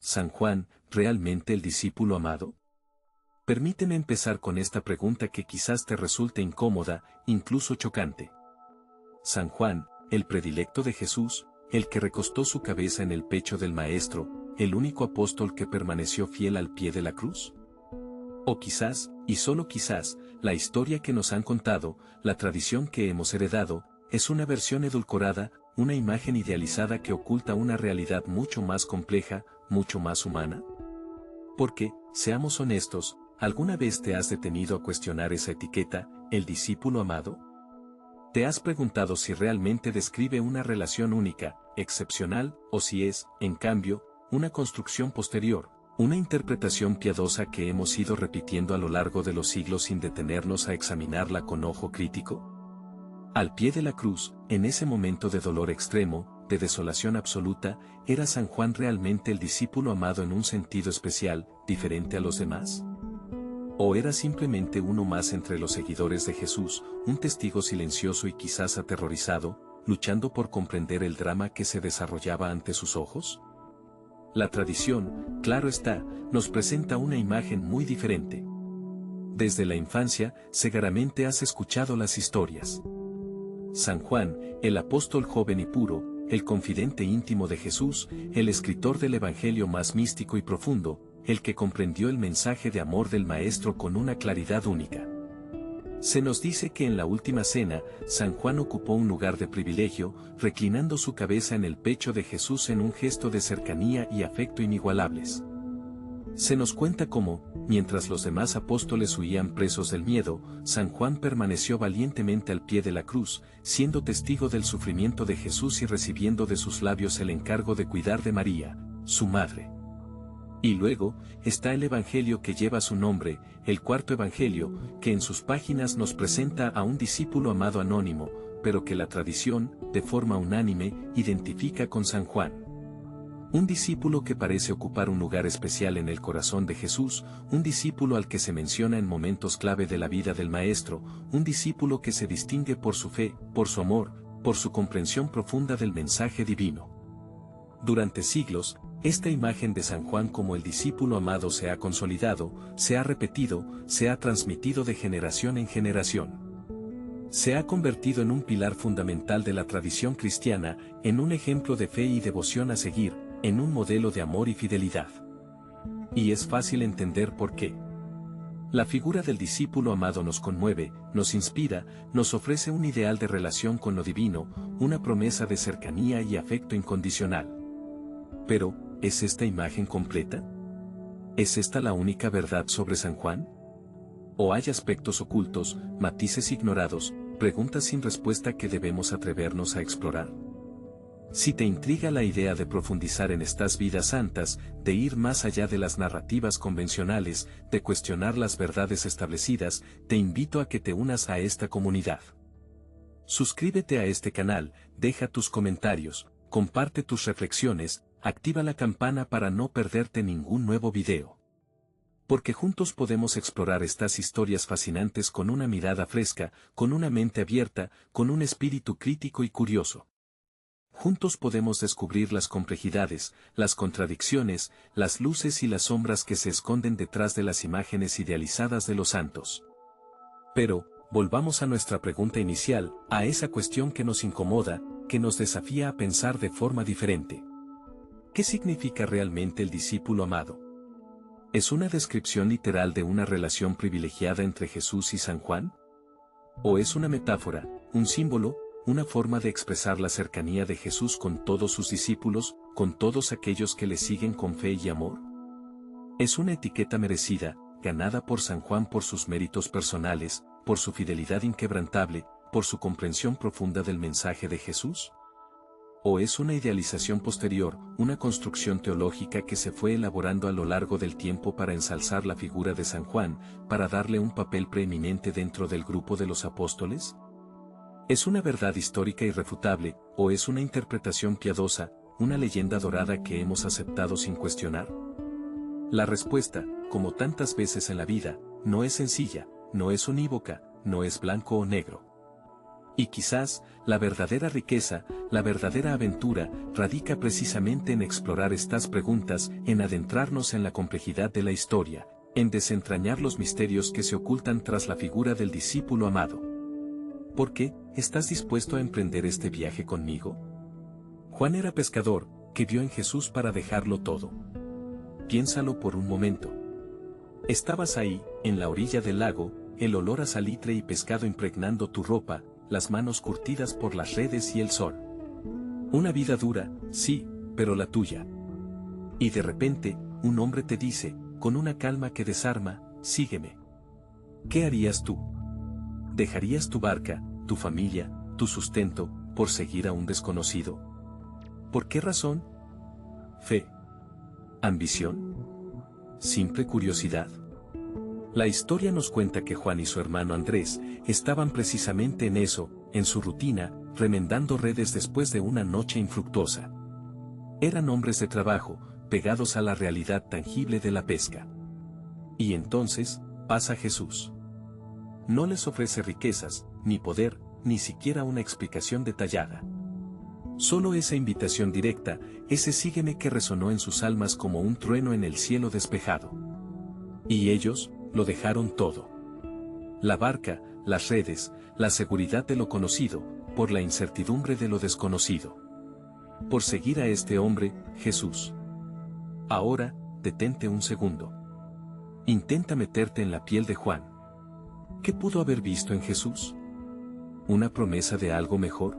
San Juan, realmente el discípulo amado? Permíteme empezar con esta pregunta que quizás te resulte incómoda, incluso chocante. San Juan, el predilecto de Jesús, el que recostó su cabeza en el pecho del Maestro, el único apóstol que permaneció fiel al pie de la cruz. O quizás, y solo quizás, la historia que nos han contado, la tradición que hemos heredado, es una versión edulcorada, una imagen idealizada que oculta una realidad mucho más compleja, mucho más humana. Porque, seamos honestos, ¿alguna vez te has detenido a cuestionar esa etiqueta, el discípulo amado? ¿Te has preguntado si realmente describe una relación única, excepcional, o si es, en cambio, una construcción posterior, una interpretación piadosa que hemos ido repitiendo a lo largo de los siglos sin detenernos a examinarla con ojo crítico? Al pie de la cruz, en ese momento de dolor extremo, de desolación absoluta, ¿era San Juan realmente el discípulo amado en un sentido especial, diferente a los demás? ¿O era simplemente uno más entre los seguidores de Jesús, un testigo silencioso y quizás aterrorizado, luchando por comprender el drama que se desarrollaba ante sus ojos? La tradición, claro está, nos presenta una imagen muy diferente. Desde la infancia, seguramente has escuchado las historias. San Juan, el apóstol joven y puro, el confidente íntimo de Jesús, el escritor del Evangelio más místico y profundo, el que comprendió el mensaje de amor del Maestro con una claridad única. Se nos dice que en la última cena, San Juan ocupó un lugar de privilegio, reclinando su cabeza en el pecho de Jesús en un gesto de cercanía y afecto inigualables. Se nos cuenta cómo, mientras los demás apóstoles huían presos del miedo, San Juan permaneció valientemente al pie de la cruz, siendo testigo del sufrimiento de Jesús y recibiendo de sus labios el encargo de cuidar de María, su madre. Y luego, está el Evangelio que lleva su nombre, el cuarto Evangelio, que en sus páginas nos presenta a un discípulo amado anónimo, pero que la tradición, de forma unánime, identifica con San Juan. Un discípulo que parece ocupar un lugar especial en el corazón de Jesús, un discípulo al que se menciona en momentos clave de la vida del Maestro, un discípulo que se distingue por su fe, por su amor, por su comprensión profunda del mensaje divino. Durante siglos, esta imagen de San Juan como el discípulo amado se ha consolidado, se ha repetido, se ha transmitido de generación en generación. Se ha convertido en un pilar fundamental de la tradición cristiana, en un ejemplo de fe y devoción a seguir, en un modelo de amor y fidelidad. Y es fácil entender por qué. La figura del discípulo amado nos conmueve, nos inspira, nos ofrece un ideal de relación con lo divino, una promesa de cercanía y afecto incondicional. Pero, ¿es esta imagen completa? ¿Es esta la única verdad sobre San Juan? ¿O hay aspectos ocultos, matices ignorados, preguntas sin respuesta que debemos atrevernos a explorar? Si te intriga la idea de profundizar en estas vidas santas, de ir más allá de las narrativas convencionales, de cuestionar las verdades establecidas, te invito a que te unas a esta comunidad. Suscríbete a este canal, deja tus comentarios, comparte tus reflexiones, activa la campana para no perderte ningún nuevo video. Porque juntos podemos explorar estas historias fascinantes con una mirada fresca, con una mente abierta, con un espíritu crítico y curioso. Juntos podemos descubrir las complejidades, las contradicciones, las luces y las sombras que se esconden detrás de las imágenes idealizadas de los santos. Pero, volvamos a nuestra pregunta inicial, a esa cuestión que nos incomoda, que nos desafía a pensar de forma diferente. ¿Qué significa realmente el discípulo amado? ¿Es una descripción literal de una relación privilegiada entre Jesús y San Juan? ¿O es una metáfora, un símbolo, una forma de expresar la cercanía de Jesús con todos sus discípulos, con todos aquellos que le siguen con fe y amor? ¿Es una etiqueta merecida, ganada por San Juan por sus méritos personales, por su fidelidad inquebrantable, por su comprensión profunda del mensaje de Jesús? ¿O es una idealización posterior, una construcción teológica que se fue elaborando a lo largo del tiempo para ensalzar la figura de San Juan, para darle un papel preeminente dentro del grupo de los apóstoles? ¿Es una verdad histórica irrefutable, o es una interpretación piadosa, una leyenda dorada que hemos aceptado sin cuestionar? La respuesta, como tantas veces en la vida, no es sencilla, no es unívoca, no es blanco o negro. Y quizás, la verdadera riqueza, la verdadera aventura, radica precisamente en explorar estas preguntas, en adentrarnos en la complejidad de la historia, en desentrañar los misterios que se ocultan tras la figura del discípulo amado. ¿Por qué estás dispuesto a emprender este viaje conmigo? Juan era pescador, que vio en Jesús para dejarlo todo. Piénsalo por un momento. Estabas ahí, en la orilla del lago, el olor a salitre y pescado impregnando tu ropa, las manos curtidas por las redes y el sol. Una vida dura, sí, pero la tuya. Y de repente, un hombre te dice, con una calma que desarma, sígueme. ¿Qué harías tú? ¿Dejarías tu barca, tu familia, tu sustento, por seguir a un desconocido? ¿Por qué razón? ¿Fe? ¿Ambición? ¿Simple curiosidad? La historia nos cuenta que Juan y su hermano Andrés estaban precisamente en eso, en su rutina, remendando redes después de una noche infructuosa. Eran hombres de trabajo, pegados a la realidad tangible de la pesca. Y entonces, pasa Jesús. No les ofrece riquezas, ni poder, ni siquiera una explicación detallada. Solo esa invitación directa, ese sígueme que resonó en sus almas como un trueno en el cielo despejado. Y ellos, lo dejaron todo. La barca, las redes, la seguridad de lo conocido, por la incertidumbre de lo desconocido. Por seguir a este hombre, Jesús. Ahora, detente un segundo. Intenta meterte en la piel de Juan. ¿Qué pudo haber visto en Jesús? ¿Una promesa de algo mejor?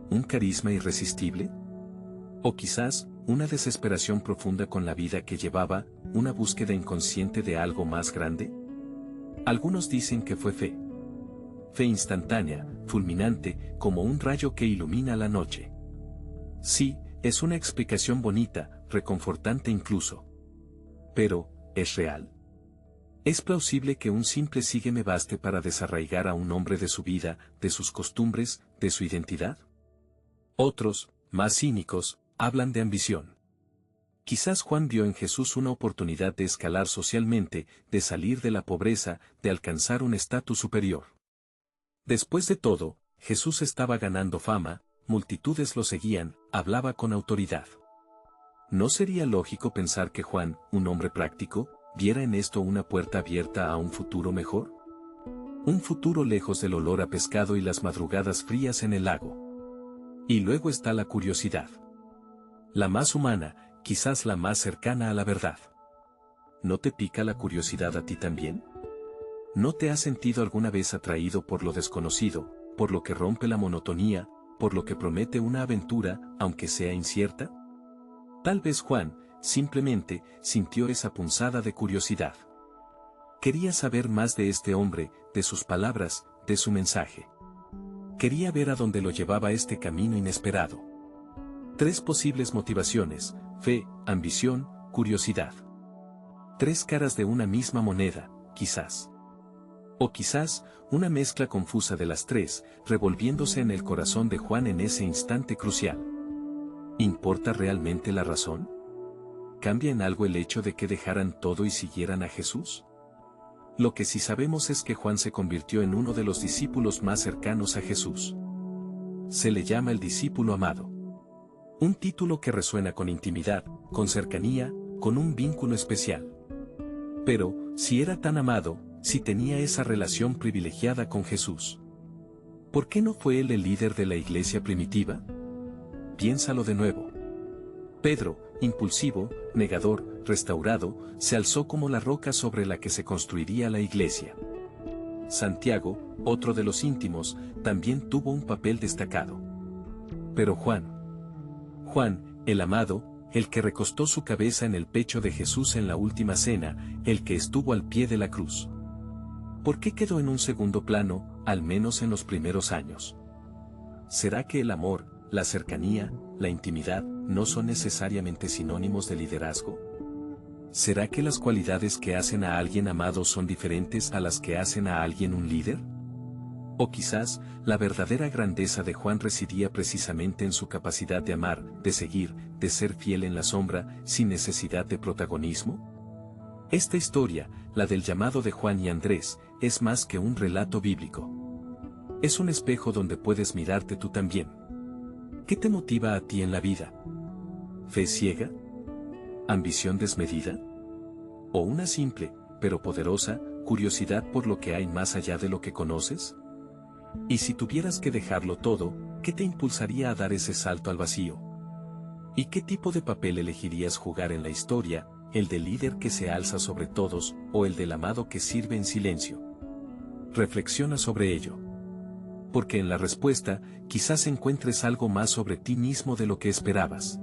¿Un carisma irresistible? ¿O quizás, una desesperación profunda con la vida que llevaba, una búsqueda inconsciente de algo más grande? Algunos dicen que fue fe. Fe instantánea, fulminante, como un rayo que ilumina la noche. Sí, es una explicación bonita, reconfortante incluso. Pero, ¿es real? ¿Es plausible que un simple sígueme baste para desarraigar a un hombre de su vida, de sus costumbres, de su identidad? Otros, más cínicos, hablan de ambición. Quizás Juan vio en Jesús una oportunidad de escalar socialmente, de salir de la pobreza, de alcanzar un estatus superior. Después de todo, Jesús estaba ganando fama, multitudes lo seguían, hablaba con autoridad. ¿No sería lógico pensar que Juan, un hombre práctico, viera en esto una puerta abierta a un futuro mejor? Un futuro lejos del olor a pescado y las madrugadas frías en el lago. Y luego está la curiosidad. La más humana, quizás la más cercana a la verdad. ¿No te pica la curiosidad a ti también? ¿No te has sentido alguna vez atraído por lo desconocido, por lo que rompe la monotonía, por lo que promete una aventura, aunque sea incierta? Tal vez Juan, simplemente, sintió esa punzada de curiosidad. Quería saber más de este hombre, de sus palabras, de su mensaje. Quería ver a dónde lo llevaba este camino inesperado. 3 posibles motivaciones: fe, ambición, curiosidad. 3 caras de una misma moneda, quizás. O quizás, una mezcla confusa de las 3, revolviéndose en el corazón de Juan en ese instante crucial. ¿Importa realmente la razón? ¿Cambia en algo el hecho de que dejaran todo y siguieran a Jesús? Lo que sí sabemos es que Juan se convirtió en uno de los discípulos más cercanos a Jesús. Se le llama el discípulo amado. Un título que resuena con intimidad, con cercanía, con un vínculo especial. Pero, si era tan amado, si tenía esa relación privilegiada con Jesús, ¿por qué no fue él el líder de la iglesia primitiva? Piénsalo de nuevo. Pedro, impulsivo, negador, restaurado, se alzó como la roca sobre la que se construiría la iglesia. Santiago, otro de los íntimos, también tuvo un papel destacado. Pero Juan, el amado, el que recostó su cabeza en el pecho de Jesús en la última cena, el que estuvo al pie de la cruz. ¿Por qué quedó en un segundo plano, al menos en los primeros años? ¿Será que el amor, la cercanía, la intimidad, no son necesariamente sinónimos de liderazgo? ¿Será que las cualidades que hacen a alguien amado son diferentes a las que hacen a alguien un líder? O quizás, la verdadera grandeza de Juan residía precisamente en su capacidad de amar, de seguir, de ser fiel en la sombra, sin necesidad de protagonismo. Esta historia, la del llamado de Juan y Andrés, es más que un relato bíblico. Es un espejo donde puedes mirarte tú también. ¿Qué te motiva a ti en la vida? ¿Fe ciega? ¿Ambición desmedida? ¿O una simple, pero poderosa, curiosidad por lo que hay más allá de lo que conoces? Y si tuvieras que dejarlo todo, ¿qué te impulsaría a dar ese salto al vacío? ¿Y qué tipo de papel elegirías jugar en la historia, el del líder que se alza sobre todos, o el del amado que sirve en silencio? Reflexiona sobre ello. Porque en la respuesta, quizás encuentres algo más sobre ti mismo de lo que esperabas.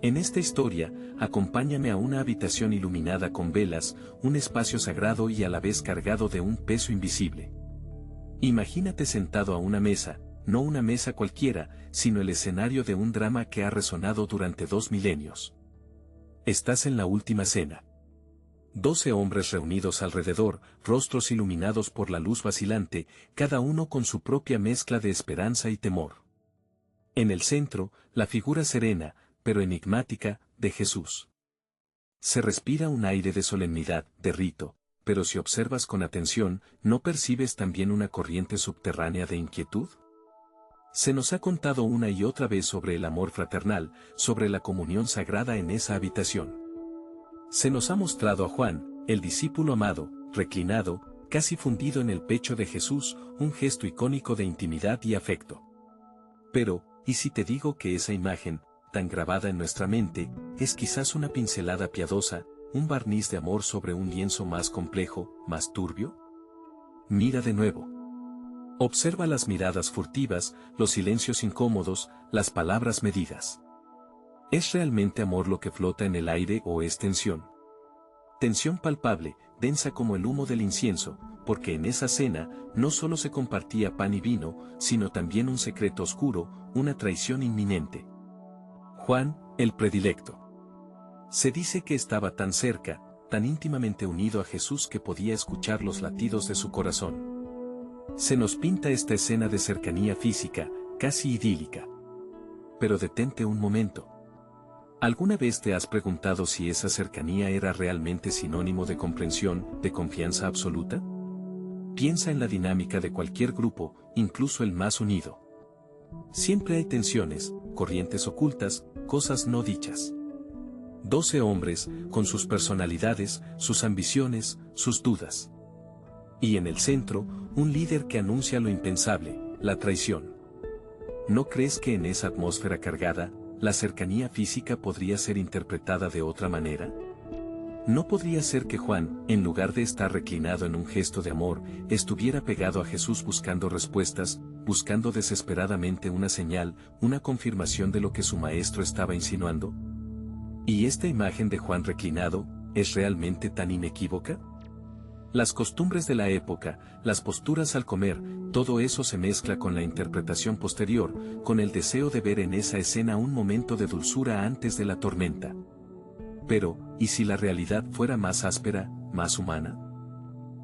En esta historia, acompáñame a una habitación iluminada con velas, un espacio sagrado y a la vez cargado de un peso invisible. Imagínate sentado a una mesa, no una mesa cualquiera, sino el escenario de un drama que ha resonado durante 2 milenios. Estás en la última cena. 12 hombres reunidos alrededor, rostros iluminados por la luz vacilante, cada uno con su propia mezcla de esperanza y temor. En el centro, la figura serena, pero enigmática, de Jesús. Se respira un aire de solemnidad, de rito, pero si observas con atención, ¿no percibes también una corriente subterránea de inquietud? Se nos ha contado una y otra vez sobre el amor fraternal, sobre la comunión sagrada en esa habitación. Se nos ha mostrado a Juan, el discípulo amado, reclinado, casi fundido en el pecho de Jesús, un gesto icónico de intimidad y afecto. Pero, ¿y si te digo que esa imagen, tan grabada en nuestra mente, es quizás una pincelada piadosa, un barniz de amor sobre un lienzo más complejo, más turbio? Mira de nuevo. Observa las miradas furtivas, los silencios incómodos, las palabras medidas. ¿Es realmente amor lo que flota en el aire o es tensión? Tensión palpable, densa como el humo del incienso, porque en esa cena no solo se compartía pan y vino, sino también un secreto oscuro, una traición inminente. Juan, el predilecto. Se dice que estaba tan cerca, tan íntimamente unido a Jesús que podía escuchar los latidos de su corazón. Se nos pinta esta escena de cercanía física, casi idílica. Pero detente un momento. ¿Alguna vez te has preguntado si esa cercanía era realmente sinónimo de comprensión, de confianza absoluta? Piensa en la dinámica de cualquier grupo, incluso el más unido. Siempre hay tensiones, corrientes ocultas, cosas no dichas. 12 hombres, con sus personalidades, sus ambiciones, sus dudas. Y en el centro, un líder que anuncia lo impensable, la traición. ¿No crees que en esa atmósfera cargada, la cercanía física podría ser interpretada de otra manera? ¿No podría ser que Juan, en lugar de estar reclinado en un gesto de amor, estuviera pegado a Jesús buscando respuestas, buscando desesperadamente una señal, una confirmación de lo que su maestro estaba insinuando? ¿Y esta imagen de Juan reclinado, es realmente tan inequívoca? Las costumbres de la época, las posturas al comer, todo eso se mezcla con la interpretación posterior, con el deseo de ver en esa escena un momento de dulzura antes de la tormenta. Pero, ¿y si la realidad fuera más áspera, más humana?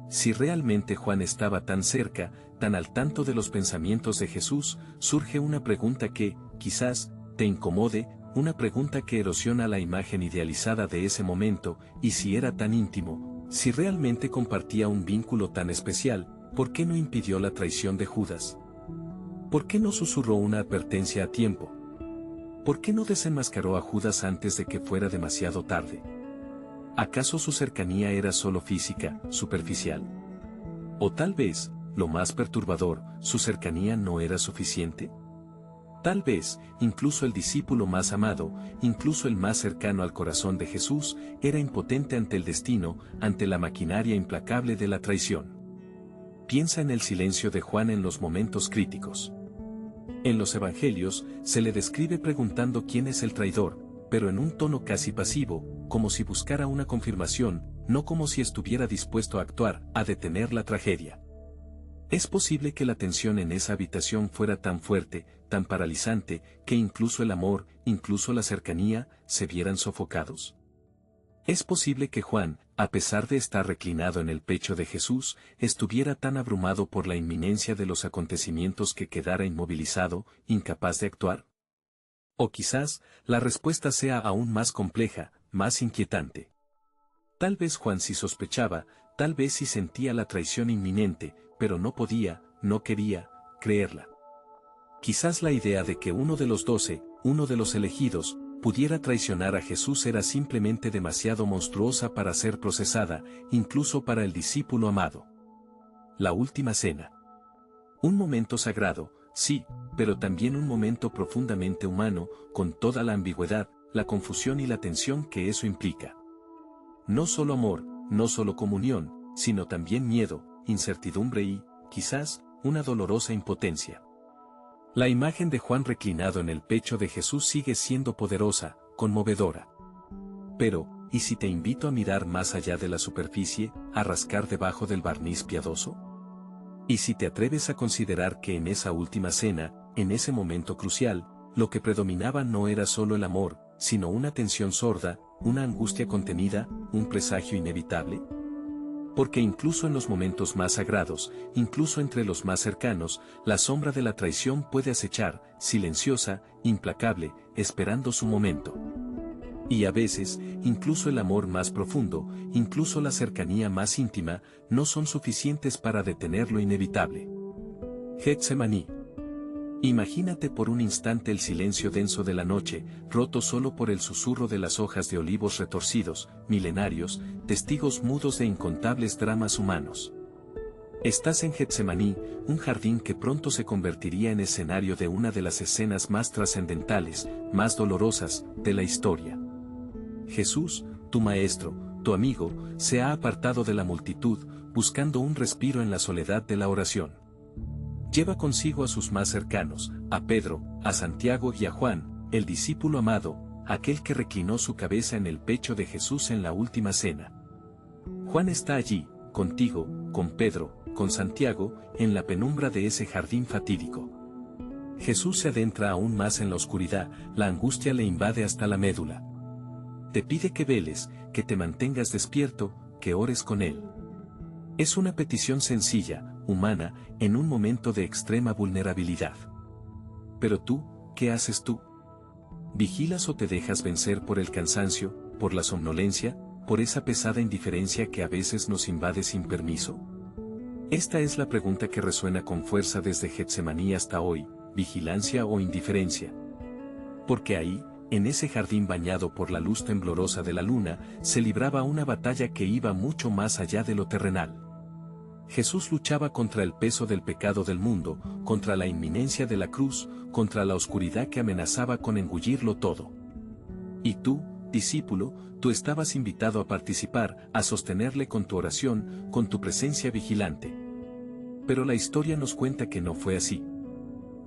Si realmente Juan estaba tan cerca, tan al tanto de los pensamientos de Jesús, surge una pregunta que, quizás, te incomode, una pregunta que erosiona la imagen idealizada de ese momento, y si era tan íntimo, si realmente compartía un vínculo tan especial, ¿por qué no impidió la traición de Judas? ¿Por qué no susurró una advertencia a tiempo? ¿Por qué no desenmascaró a Judas antes de que fuera demasiado tarde? ¿Acaso su cercanía era solo física, superficial? O tal vez, lo más perturbador, ¿su cercanía no era suficiente? Tal vez, incluso el discípulo más amado, incluso el más cercano al corazón de Jesús, era impotente ante el destino, ante la maquinaria implacable de la traición. Piensa en el silencio de Juan en los momentos críticos. En los evangelios, se le describe preguntando quién es el traidor, pero en un tono casi pasivo, como si buscara una confirmación, no como si estuviera dispuesto a actuar, a detener la tragedia. ¿Es posible que la tensión en esa habitación fuera tan fuerte, tan paralizante, que incluso el amor, incluso la cercanía, se vieran sofocados? ¿Es posible que Juan, a pesar de estar reclinado en el pecho de Jesús, estuviera tan abrumado por la inminencia de los acontecimientos que quedara inmovilizado, incapaz de actuar? O quizás, la respuesta sea aún más compleja, más inquietante. Tal vez Juan sí sospechaba, tal vez sí sentía la traición inminente, pero no podía, no quería, creerla. Quizás la idea de que uno de los 12, uno de los elegidos, pudiera traicionar a Jesús era simplemente demasiado monstruosa para ser procesada, incluso para el discípulo amado. La última cena. Un momento sagrado, sí, pero también un momento profundamente humano, con toda la ambigüedad, la confusión y la tensión que eso implica. No solo amor, no solo comunión, sino también miedo, incertidumbre y, quizás, una dolorosa impotencia. La imagen de Juan reclinado en el pecho de Jesús sigue siendo poderosa, conmovedora. Pero, ¿y si te invito a mirar más allá de la superficie, a rascar debajo del barniz piadoso? ¿Y si te atreves a considerar que en esa última cena, en ese momento crucial, lo que predominaba no era solo el amor, sino una tensión sorda, una angustia contenida, un presagio inevitable? Porque incluso en los momentos más sagrados, incluso entre los más cercanos, la sombra de la traición puede acechar, silenciosa, implacable, esperando su momento. Y a veces, incluso el amor más profundo, incluso la cercanía más íntima, no son suficientes para detener lo inevitable. Getsemaní. Imagínate por un instante el silencio denso de la noche, roto solo por el susurro de las hojas de olivos retorcidos, milenarios, testigos mudos de incontables dramas humanos. Estás en Getsemaní, un jardín que pronto se convertiría en escenario de una de las escenas más trascendentales, más dolorosas, de la historia. Jesús, tu maestro, tu amigo, se ha apartado de la multitud, buscando un respiro en la soledad de la oración. Lleva consigo a sus más cercanos, a Pedro, a Santiago y a Juan, el discípulo amado, aquel que reclinó su cabeza en el pecho de Jesús en la última cena. Juan está allí, contigo, con Pedro, con Santiago, en la penumbra de ese jardín fatídico. Jesús se adentra aún más en la oscuridad, la angustia le invade hasta la médula. Te pide que veles, que te mantengas despierto, que ores con él. Es una petición sencilla, humana, en un momento de extrema vulnerabilidad. Pero tú, ¿qué haces tú? ¿Vigilas o te dejas vencer por el cansancio, por la somnolencia, por esa pesada indiferencia que a veces nos invade sin permiso? Esta es la pregunta que resuena con fuerza desde Getsemaní hasta hoy, vigilancia o indiferencia. Porque ahí, en ese jardín bañado por la luz temblorosa de la luna, se libraba una batalla que iba mucho más allá de lo terrenal. Jesús luchaba contra el peso del pecado del mundo, contra la inminencia de la cruz, contra la oscuridad que amenazaba con engullirlo todo. Y tú, discípulo, tú estabas invitado a participar, a sostenerle con tu oración, con tu presencia vigilante. Pero la historia nos cuenta que no fue así.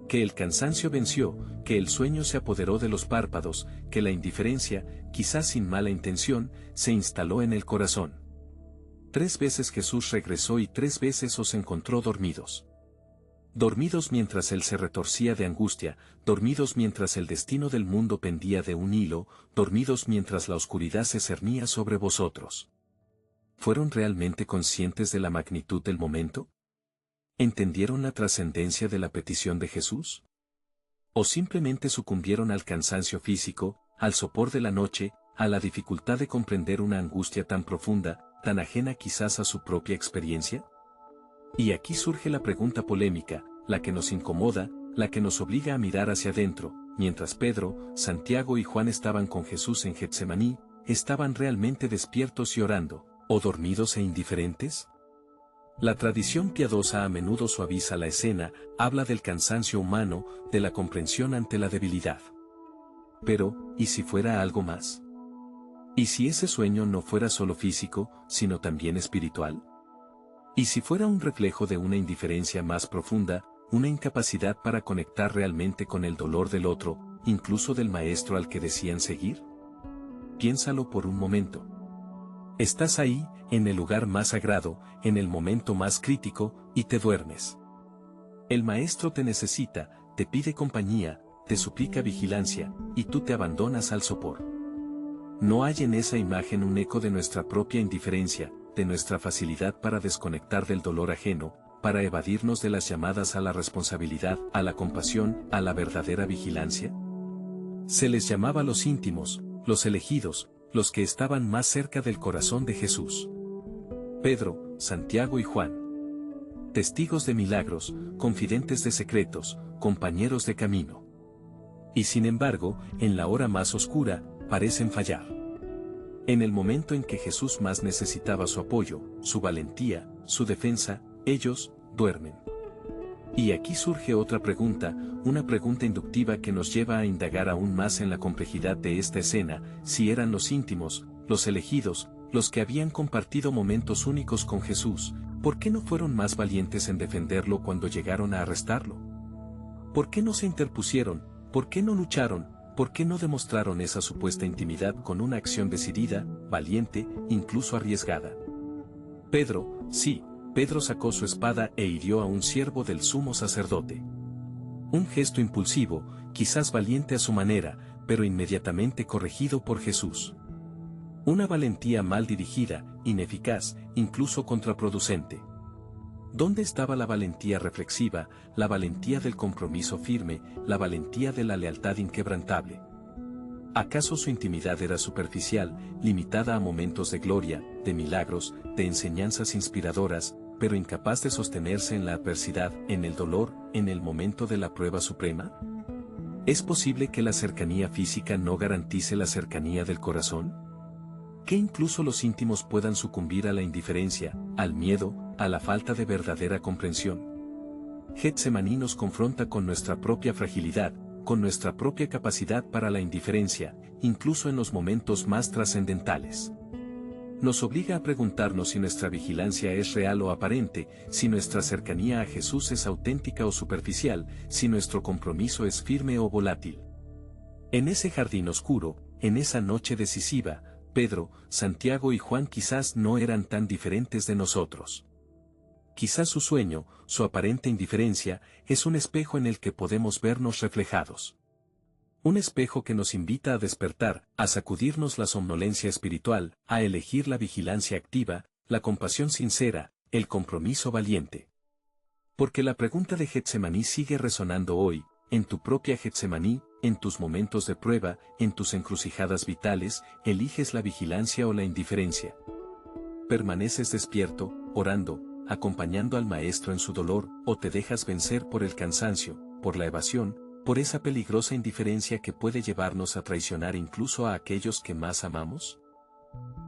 Que el cansancio venció, que el sueño se apoderó de los párpados, que la indiferencia, quizás sin mala intención, se instaló en el corazón. 3 veces Jesús regresó y 3 veces os encontró dormidos. Dormidos mientras él se retorcía de angustia, dormidos mientras el destino del mundo pendía de un hilo, dormidos mientras la oscuridad se cernía sobre vosotros. ¿Fueron realmente conscientes de la magnitud del momento? ¿Entendieron la trascendencia de la petición de Jesús? ¿O simplemente sucumbieron al cansancio físico, al sopor de la noche, a la dificultad de comprender una angustia tan profunda, tan ajena quizás a su propia experiencia? Y aquí surge la pregunta polémica, la que nos incomoda, la que nos obliga a mirar hacia adentro. Mientras Pedro, Santiago y Juan estaban con Jesús en Getsemaní, ¿estaban realmente despiertos y orando, o dormidos e indiferentes? La tradición piadosa a menudo suaviza la escena, habla del cansancio humano, de la comprensión ante la debilidad. Pero, ¿y si fuera algo más? ¿Y si ese sueño no fuera solo físico, sino también espiritual? ¿Y si fuera un reflejo de una indiferencia más profunda, una incapacidad para conectar realmente con el dolor del otro, incluso del maestro al que decían seguir? Piénsalo por un momento. Estás ahí, en el lugar más sagrado, en el momento más crítico, y te duermes. El maestro te necesita, te pide compañía, te suplica vigilancia, y tú te abandonas al sopor. ¿No hay en esa imagen un eco de nuestra propia indiferencia, de nuestra facilidad para desconectar del dolor ajeno, para evadirnos de las llamadas a la responsabilidad, a la compasión, a la verdadera vigilancia? Se les llamaba los íntimos, los elegidos, los que estaban más cerca del corazón de Jesús. Pedro, Santiago y Juan. testigos de milagros, confidentes de secretos, compañeros de camino. Y sin embargo, en la hora más oscura, parecen fallar. En el momento en que Jesús más necesitaba su apoyo, su valentía, su defensa, ellos duermen. Y aquí surge otra pregunta, una pregunta inductiva que nos lleva a indagar aún más en la complejidad de esta escena, si eran los íntimos, los elegidos, los que habían compartido momentos únicos con Jesús, ¿por qué no fueron más valientes en defenderlo cuando llegaron a arrestarlo? ¿Por qué no se interpusieron? ¿Por qué no lucharon? ¿Por qué no demostraron esa supuesta intimidad con una acción decidida, valiente, incluso arriesgada? Pedro, sí, Pedro sacó su espada e hirió a un siervo del sumo sacerdote. Un gesto impulsivo, quizás valiente a su manera, pero inmediatamente corregido por Jesús. Una valentía mal dirigida, ineficaz, incluso contraproducente. ¿Dónde estaba la valentía reflexiva, la valentía del compromiso firme, la valentía de la lealtad inquebrantable? ¿Acaso su intimidad era superficial, limitada a momentos de gloria, de milagros, de enseñanzas inspiradoras, pero incapaz de sostenerse en la adversidad, en el dolor, en el momento de la prueba suprema? ¿Es posible que la cercanía física no garantice la cercanía del corazón? ¿Que incluso los íntimos puedan sucumbir a la indiferencia, al miedo, a la falta de verdadera comprensión? Getsemaní nos confronta con nuestra propia fragilidad, con nuestra propia capacidad para la indiferencia, incluso en los momentos más trascendentales. Nos obliga a preguntarnos si nuestra vigilancia es real o aparente, si nuestra cercanía a Jesús es auténtica o superficial, si nuestro compromiso es firme o volátil. En ese jardín oscuro, en esa noche decisiva, Pedro, Santiago y Juan quizás no eran tan diferentes de nosotros. Quizás su sueño, su aparente indiferencia, es un espejo en el que podemos vernos reflejados. Un espejo que nos invita a despertar, a sacudirnos la somnolencia espiritual, a elegir la vigilancia activa, la compasión sincera, el compromiso valiente. Porque la pregunta de Getsemaní sigue resonando hoy, en tu propia Getsemaní, en tus momentos de prueba, en tus encrucijadas vitales, ¿eliges la vigilancia o la indiferencia? ¿Permaneces despierto, orando, acompañando al Maestro en su dolor, o te dejas vencer por el cansancio, por la evasión, por esa peligrosa indiferencia que puede llevarnos a traicionar incluso a aquellos que más amamos?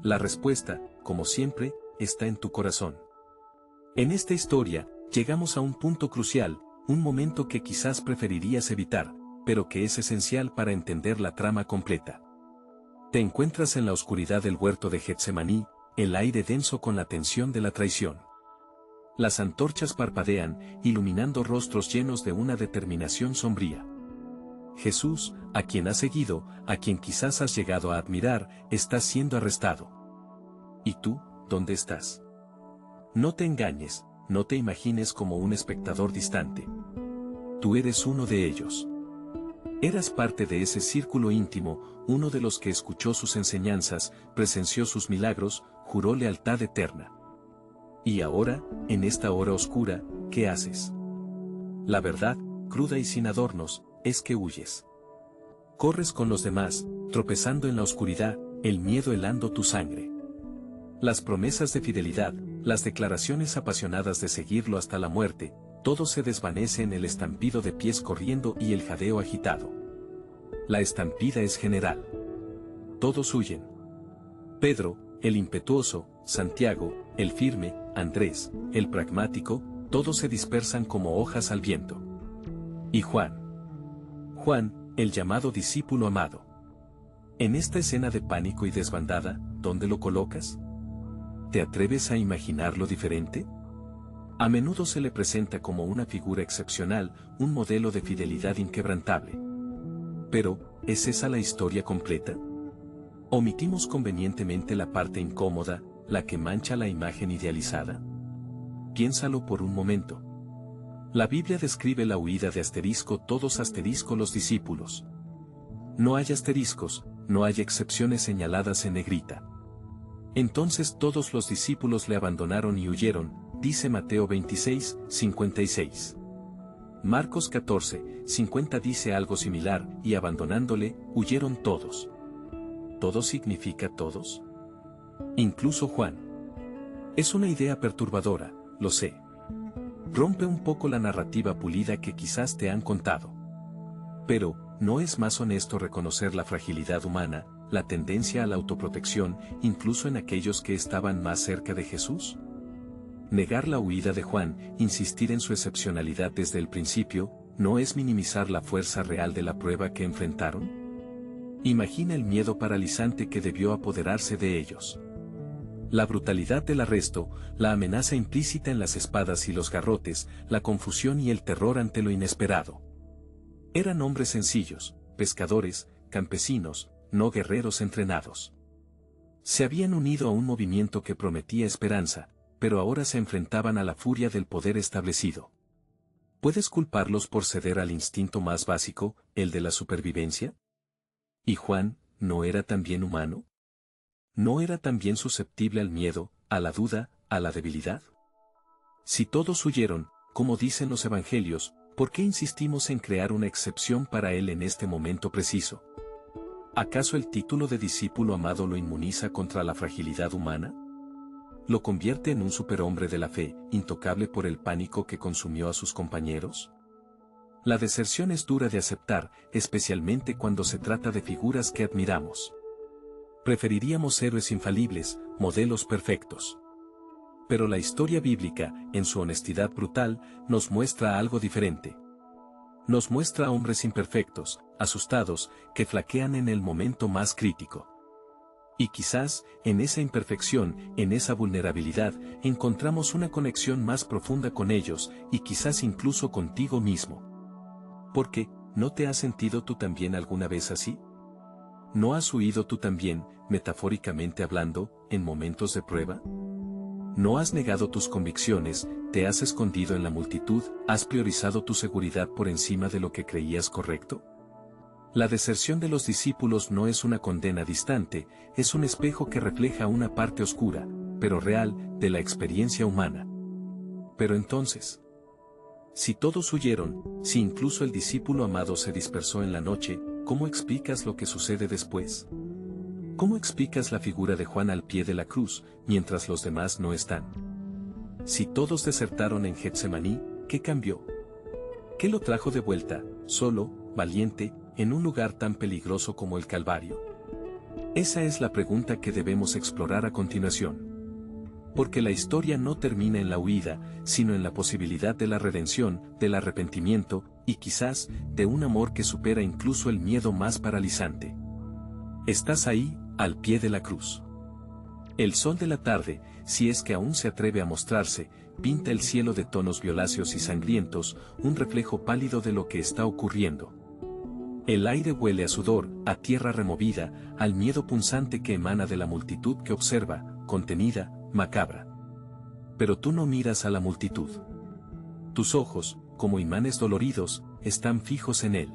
La respuesta, como siempre, está en tu corazón. En esta historia, llegamos a un punto crucial, un momento que quizás preferirías evitar, pero que es esencial para entender la trama completa. Te encuentras en la oscuridad del huerto de Getsemaní, el aire denso con la tensión de la traición. Las antorchas parpadean, iluminando rostros llenos de una determinación sombría. Jesús, a quien has seguido, a quien quizás has llegado a admirar, está siendo arrestado. ¿Y tú, dónde estás? No te engañes, no te imagines como un espectador distante. Tú eres uno de ellos. Eras parte de ese círculo íntimo, uno de los que escuchó sus enseñanzas, presenció sus milagros, juró lealtad eterna. Y ahora, en esta hora oscura, ¿qué haces? La verdad, cruda y sin adornos, es que huyes. Corres con los demás, tropezando en la oscuridad, el miedo helando tu sangre. Las promesas de fidelidad, las declaraciones apasionadas de seguirlo hasta la muerte, todo se desvanece en el estampido de pies corriendo y el jadeo agitado. La estampida es general. Todos huyen. Pedro, el impetuoso, Santiago, el firme, Andrés, el pragmático, todos se dispersan como hojas al viento. Y Juan, el llamado discípulo amado. En esta escena de pánico y desbandada, ¿dónde lo colocas? ¿Te atreves a imaginarlo diferente? A menudo se le presenta como una figura excepcional, un modelo de fidelidad inquebrantable. Pero, ¿es esa la historia completa? ¿Omitimos convenientemente la parte incómoda, la que mancha la imagen idealizada? Piénsalo por un momento. La Biblia describe la huida de todos los discípulos. No hay asteriscos, no hay excepciones señaladas en negrita. Entonces todos los discípulos le abandonaron y huyeron, dice Mateo 26, 56. Marcos 14, 50 dice algo similar, y abandonándole, huyeron todos. ¿Todo significa todos? Incluso Juan. Es una idea perturbadora, lo sé. Rompe un poco la narrativa pulida que quizás te han contado. Pero, ¿no es más honesto reconocer la fragilidad humana, la tendencia a la autoprotección, incluso en aquellos que estaban más cerca de Jesús? Negar la huida de Juan, insistir en su excepcionalidad desde el principio, ¿no es minimizar la fuerza real de la prueba que enfrentaron? Imagina el miedo paralizante que debió apoderarse de ellos. La brutalidad del arresto, la amenaza implícita en las espadas y los garrotes, la confusión y el terror ante lo inesperado. Eran hombres sencillos, pescadores, campesinos, no guerreros entrenados. Se habían unido a un movimiento que prometía esperanza, pero ahora se enfrentaban a la furia del poder establecido. ¿Puedes culparlos por ceder al instinto más básico, el de la supervivencia? ¿Y Juan, no era también humano? ¿No era también susceptible al miedo, a la duda, a la debilidad? Si todos huyeron, como dicen los evangelios, ¿por qué insistimos en crear una excepción para él en este momento preciso? ¿Acaso el título de discípulo amado lo inmuniza contra la fragilidad humana? ¿Lo convierte en un superhombre de la fe, intocable por el pánico que consumió a sus compañeros? La deserción es dura de aceptar, especialmente cuando se trata de figuras que admiramos. Preferiríamos héroes infalibles, modelos perfectos. Pero la historia bíblica, en su honestidad brutal, nos muestra algo diferente. Nos muestra a hombres imperfectos, asustados, que flaquean en el momento más crítico. Y quizás, en esa imperfección, en esa vulnerabilidad, encontramos una conexión más profunda con ellos, y quizás incluso contigo mismo. Porque, ¿no te has sentido tú también alguna vez así? ¿No has huido tú también, metafóricamente hablando, en momentos de prueba? ¿No has negado tus convicciones, te has escondido en la multitud, has priorizado tu seguridad por encima de lo que creías correcto? La deserción de los discípulos no es una condena distante, es un espejo que refleja una parte oscura, pero real, de la experiencia humana. Pero entonces, si todos huyeron, si incluso el discípulo amado se dispersó en la noche, ¿cómo explicas lo que sucede después? ¿Cómo explicas la figura de Juan al pie de la cruz, mientras los demás no están? Si todos desertaron en Getsemaní, ¿qué cambió? ¿Qué lo trajo de vuelta, solo, valiente, en un lugar tan peligroso como el Calvario? Esa es la pregunta que debemos explorar a continuación. Porque la historia no termina en la huida, sino en la posibilidad de la redención, del arrepentimiento, y quizás, de un amor que supera incluso el miedo más paralizante. Estás ahí, al pie de la cruz. El sol de la tarde, si es que aún se atreve a mostrarse, pinta el cielo de tonos violáceos y sangrientos, un reflejo pálido de lo que está ocurriendo. El aire huele a sudor, a tierra removida, al miedo punzante que emana de la multitud que observa, contenida, macabra. Pero tú no miras a la multitud. Tus ojos, como imanes doloridos, están fijos en él.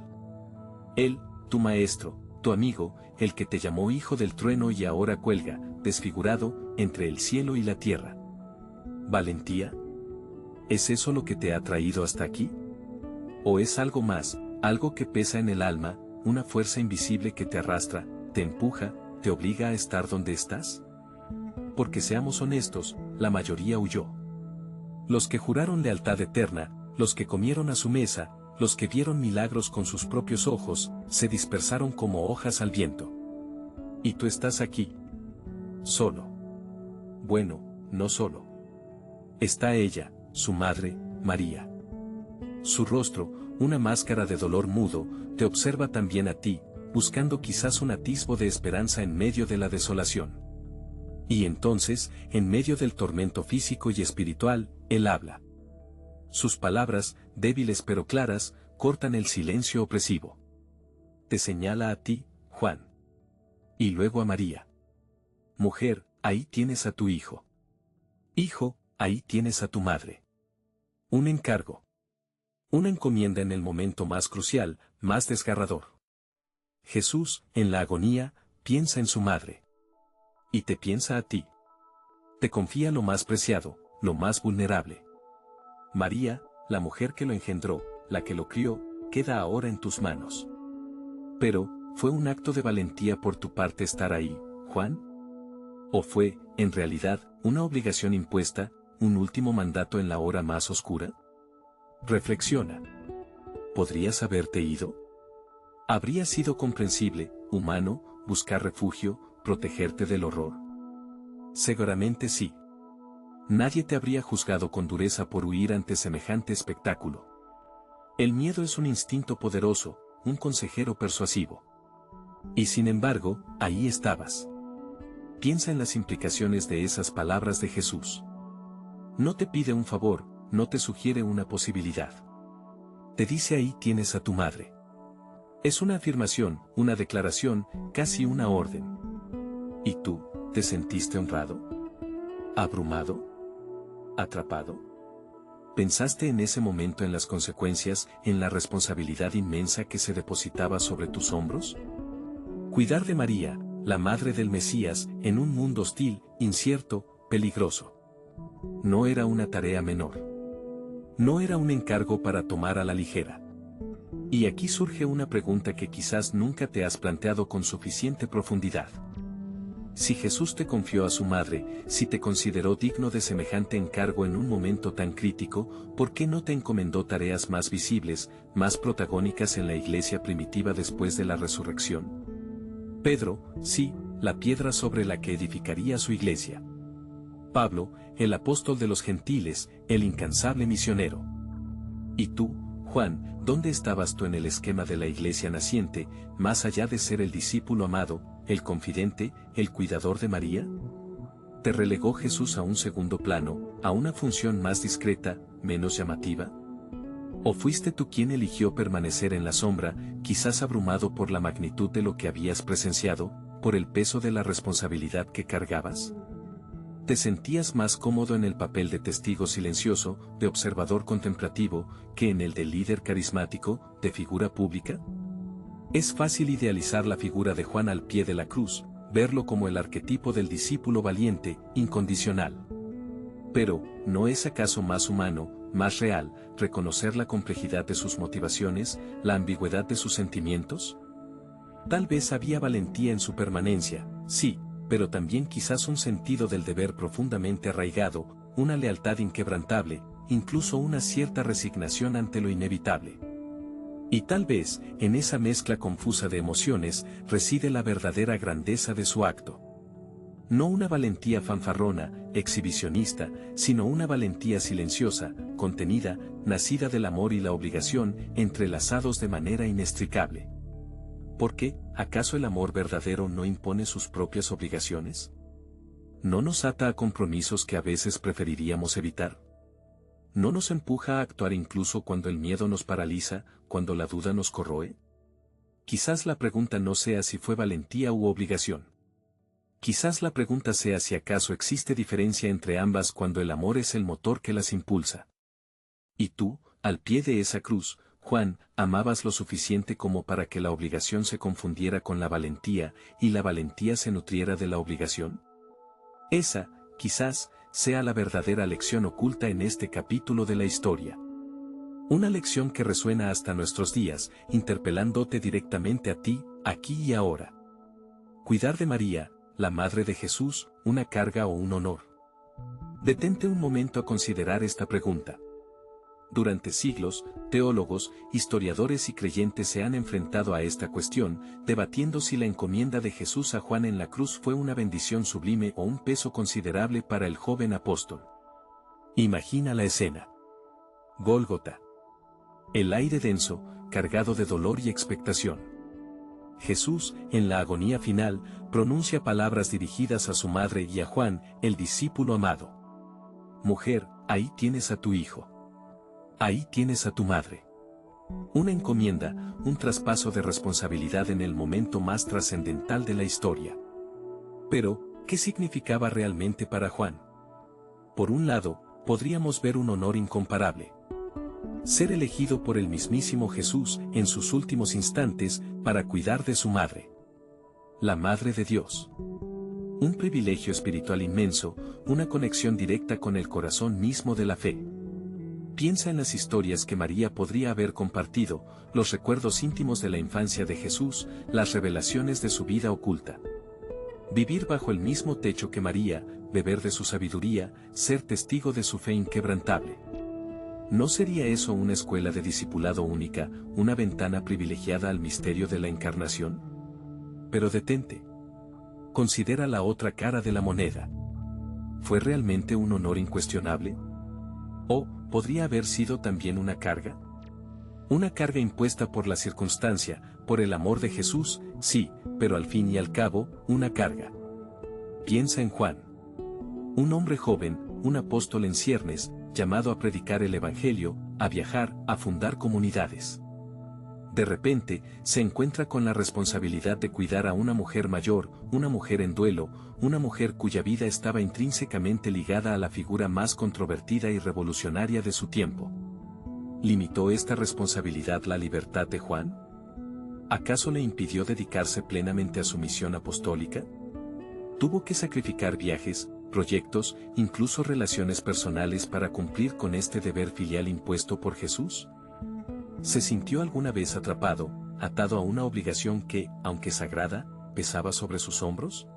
Él, tu maestro, tu amigo, el que te llamó hijo del trueno y ahora cuelga, desfigurado, entre el cielo y la tierra. ¿Valentía? ¿Es eso lo que te ha traído hasta aquí? ¿O es algo más, algo que pesa en el alma, una fuerza invisible que te arrastra, te empuja, te obliga a estar donde estás? Porque seamos honestos, la mayoría huyó. Los que juraron lealtad eterna, los que comieron a su mesa, los que vieron milagros con sus propios ojos, se dispersaron como hojas al viento. Y tú estás aquí. Solo. Bueno, no solo. Está ella, su madre, María. Su rostro, una máscara de dolor mudo, te observa también a ti, buscando quizás un atisbo de esperanza en medio de la desolación. Y entonces, en medio del tormento físico y espiritual, él habla. Sus palabras, débiles pero claras, cortan el silencio opresivo. Te señala a ti, Juan. Y luego a María. Mujer, ahí tienes a tu hijo. Hijo, ahí tienes a tu madre. Un encargo. Una encomienda en el momento más crucial, más desgarrador. Jesús, en la agonía, piensa en su madre. Y te piensa a ti. Te confía lo más preciado, lo más vulnerable. María, la mujer que lo engendró, la que lo crió, queda ahora en tus manos. Pero, ¿fue un acto de valentía por tu parte estar ahí, Juan? ¿O fue, en realidad, una obligación impuesta, un último mandato en la hora más oscura? Reflexiona. ¿Podrías haberte ido? ¿Habría sido comprensible, humano, buscar refugio, protegerte del horror? Seguramente sí. Nadie te habría juzgado con dureza por huir ante semejante espectáculo. El miedo es un instinto poderoso, un consejero persuasivo. Y sin embargo, ahí estabas. Piensa en las implicaciones de esas palabras de Jesús. No te pide un favor, no te sugiere una posibilidad. Te dice ahí tienes a tu madre. Es una afirmación, una declaración, casi una orden. ¿Y tú, te sentiste honrado? ¿Abrumado? ¿Atrapado? ¿Pensaste en ese momento en las consecuencias, en la responsabilidad inmensa que se depositaba sobre tus hombros? Cuidar de María, la madre del Mesías, en un mundo hostil, incierto, peligroso. No era una tarea menor. No era un encargo para tomar a la ligera. Y aquí surge una pregunta que quizás nunca te has planteado con suficiente profundidad. Si Jesús te confió a su madre, si te consideró digno de semejante encargo en un momento tan crítico, ¿por qué no te encomendó tareas más visibles, más protagónicas en la iglesia primitiva después de la resurrección? Pedro, sí, la piedra sobre la que edificaría su iglesia. Pablo, el apóstol de los gentiles, el incansable misionero. ¿Y tú, Juan, dónde estabas tú en el esquema de la iglesia naciente, más allá de ser el discípulo amado, el confidente, el cuidador de María? ¿Te relegó Jesús a un segundo plano, a una función más discreta, menos llamativa? ¿O fuiste tú quien eligió permanecer en la sombra, quizás abrumado por la magnitud de lo que habías presenciado, por el peso de la responsabilidad que cargabas? ¿Te sentías más cómodo en el papel de testigo silencioso, de observador contemplativo, que en el de líder carismático, de figura pública? Es fácil idealizar la figura de Juan al pie de la cruz, verlo como el arquetipo del discípulo valiente, incondicional. Pero, ¿no es acaso más humano, más real, reconocer la complejidad de sus motivaciones, la ambigüedad de sus sentimientos? Tal vez había valentía en su permanencia, sí, pero también quizás un sentido del deber profundamente arraigado, una lealtad inquebrantable, incluso una cierta resignación ante lo inevitable. Y tal vez, en esa mezcla confusa de emociones, reside la verdadera grandeza de su acto. No una valentía fanfarrona, exhibicionista, sino una valentía silenciosa, contenida, nacida del amor y la obligación, entrelazados de manera inextricable. ¿Por qué, acaso el amor verdadero no impone sus propias obligaciones? ¿No nos ata a compromisos que a veces preferiríamos evitar? ¿No nos empuja a actuar incluso cuando el miedo nos paraliza, cuando la duda nos corroe? Quizás la pregunta no sea si fue valentía u obligación. Quizás la pregunta sea si acaso existe diferencia entre ambas cuando el amor es el motor que las impulsa. Y tú, al pie de esa cruz, Juan, amabas lo suficiente como para que la obligación se confundiera con la valentía, y la valentía se nutriera de la obligación. Esa, quizás, sea la verdadera lección oculta en este capítulo de la historia. Una lección que resuena hasta nuestros días, interpelándote directamente a ti, aquí y ahora. Cuidar de María, la Madre de Jesús, ¿una carga o un honor? Detente un momento a considerar esta pregunta. Durante siglos, teólogos, historiadores y creyentes se han enfrentado a esta cuestión, debatiendo si la encomienda de Jesús a Juan en la cruz fue una bendición sublime o un peso considerable para el joven apóstol. Imagina la escena. Gólgota. El aire denso, cargado de dolor y expectación. Jesús, en la agonía final, pronuncia palabras dirigidas a su madre y a Juan, el discípulo amado. Mujer, ahí tienes a tu hijo. Ahí tienes a tu madre. Una encomienda, un traspaso de responsabilidad en el momento más trascendental de la historia. Pero, ¿qué significaba realmente para Juan? Por un lado, podríamos ver un honor incomparable. Ser elegido por el mismísimo Jesús en sus últimos instantes para cuidar de su madre. La Madre de Dios. Un privilegio espiritual inmenso, una conexión directa con el corazón mismo de la fe. Piensa en las historias que María podría haber compartido, los recuerdos íntimos de la infancia de Jesús, las revelaciones de su vida oculta. Vivir bajo el mismo techo que María, beber de su sabiduría, ser testigo de su fe inquebrantable. ¿No sería eso una escuela de discipulado única, una ventana privilegiada al misterio de la encarnación? Pero detente. Considera la otra cara de la moneda. ¿Fue realmente un honor incuestionable? ¿O podría haber sido también una carga? Una carga impuesta por la circunstancia, por el amor de Jesús, sí, pero al fin y al cabo, una carga. Piensa en Juan. Un hombre joven, un apóstol en ciernes, llamado a predicar el Evangelio, a viajar, a fundar comunidades. De repente, se encuentra con la responsabilidad de cuidar a una mujer mayor, una mujer en duelo, una mujer cuya vida estaba intrínsecamente ligada a la figura más controvertida y revolucionaria de su tiempo. ¿Limitó esta responsabilidad la libertad de Juan? ¿Acaso le impidió dedicarse plenamente a su misión apostólica? ¿Tuvo que sacrificar viajes, proyectos, incluso relaciones personales para cumplir con este deber filial impuesto por Jesús? ¿Se sintió alguna vez atrapado, atado a una obligación que, aunque sagrada, pesaba sobre sus hombros?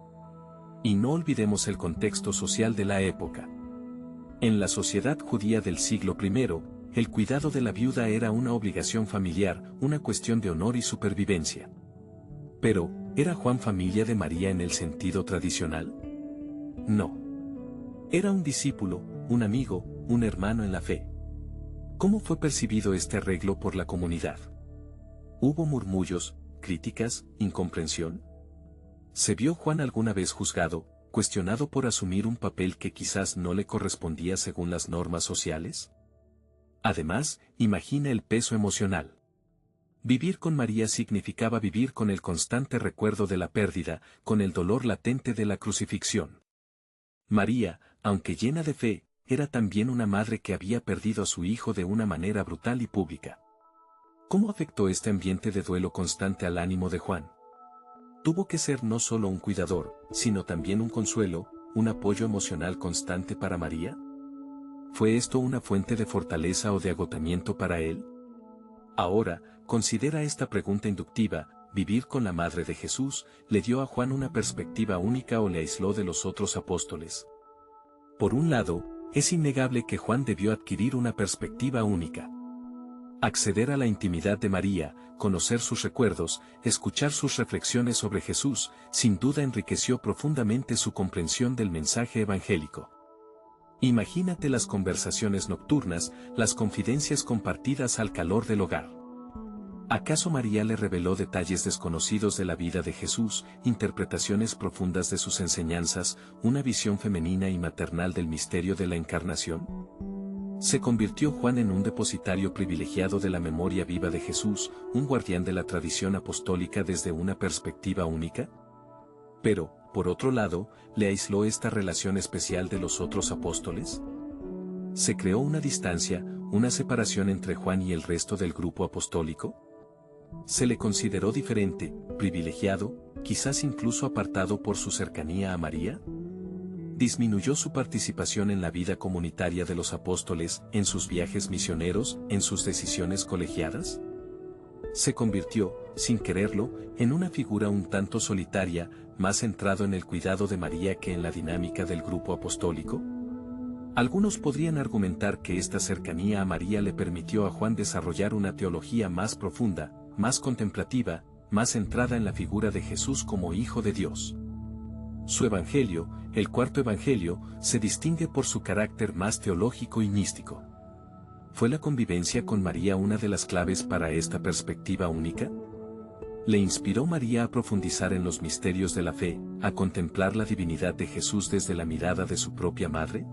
Y no olvidemos el contexto social de la época. En la sociedad judía del siglo I, el cuidado de la viuda era una obligación familiar, una cuestión de honor y supervivencia. Pero, ¿era Juan familia de María en el sentido tradicional? No. Era un discípulo, un amigo, un hermano en la fe. ¿Cómo fue percibido este arreglo por la comunidad? ¿Hubo murmullos, críticas, incomprensión? ¿Se vio Juan alguna vez juzgado, cuestionado por asumir un papel que quizás no le correspondía según las normas sociales? Además, imagina el peso emocional. Vivir con María significaba vivir con el constante recuerdo de la pérdida, con el dolor latente de la crucifixión. María, aunque llena de fe, era también una madre que había perdido a su hijo de una manera brutal y pública. ¿Cómo afectó este ambiente de duelo constante al ánimo de Juan? Tuvo que ser no solo un cuidador, sino también un consuelo, un apoyo emocional constante para María. ¿Fue esto una fuente de fortaleza o de agotamiento para él? Ahora, considera esta pregunta inductiva: ¿vivir con la Madre de Jesús le dio a Juan una perspectiva única o le aisló de los otros apóstoles? Por un lado, es innegable que Juan debió adquirir una perspectiva única. Acceder a la intimidad de María, conocer sus recuerdos, escuchar sus reflexiones sobre Jesús, sin duda enriqueció profundamente su comprensión del mensaje evangélico. Imagínate las conversaciones nocturnas, las confidencias compartidas al calor del hogar. ¿Acaso María le reveló detalles desconocidos de la vida de Jesús, interpretaciones profundas de sus enseñanzas, una visión femenina y maternal del misterio de la encarnación? ¿Se convirtió Juan en un depositario privilegiado de la memoria viva de Jesús, un guardián de la tradición apostólica desde una perspectiva única? Pero, por otro lado, ¿le aisló esta relación especial de los otros apóstoles? ¿Se creó una distancia, una separación entre Juan y el resto del grupo apostólico? ¿Se le consideró diferente, privilegiado, quizás incluso apartado por su cercanía a María? ¿Disminuyó su participación en la vida comunitaria de los apóstoles, en sus viajes misioneros, en sus decisiones colegiadas? ¿Se convirtió, sin quererlo, en una figura un tanto solitaria, más centrado en el cuidado de María que en la dinámica del grupo apostólico? Algunos podrían argumentar que esta cercanía a María le permitió a Juan desarrollar una teología más profunda, más contemplativa, más centrada en la figura de Jesús como Hijo de Dios. Su evangelio, el cuarto evangelio, se distingue por su carácter más teológico y místico. ¿Fue la convivencia con María una de las claves para esta perspectiva única? ¿Le inspiró María a profundizar en los misterios de la fe, a contemplar la divinidad de Jesús desde la mirada de su propia madre?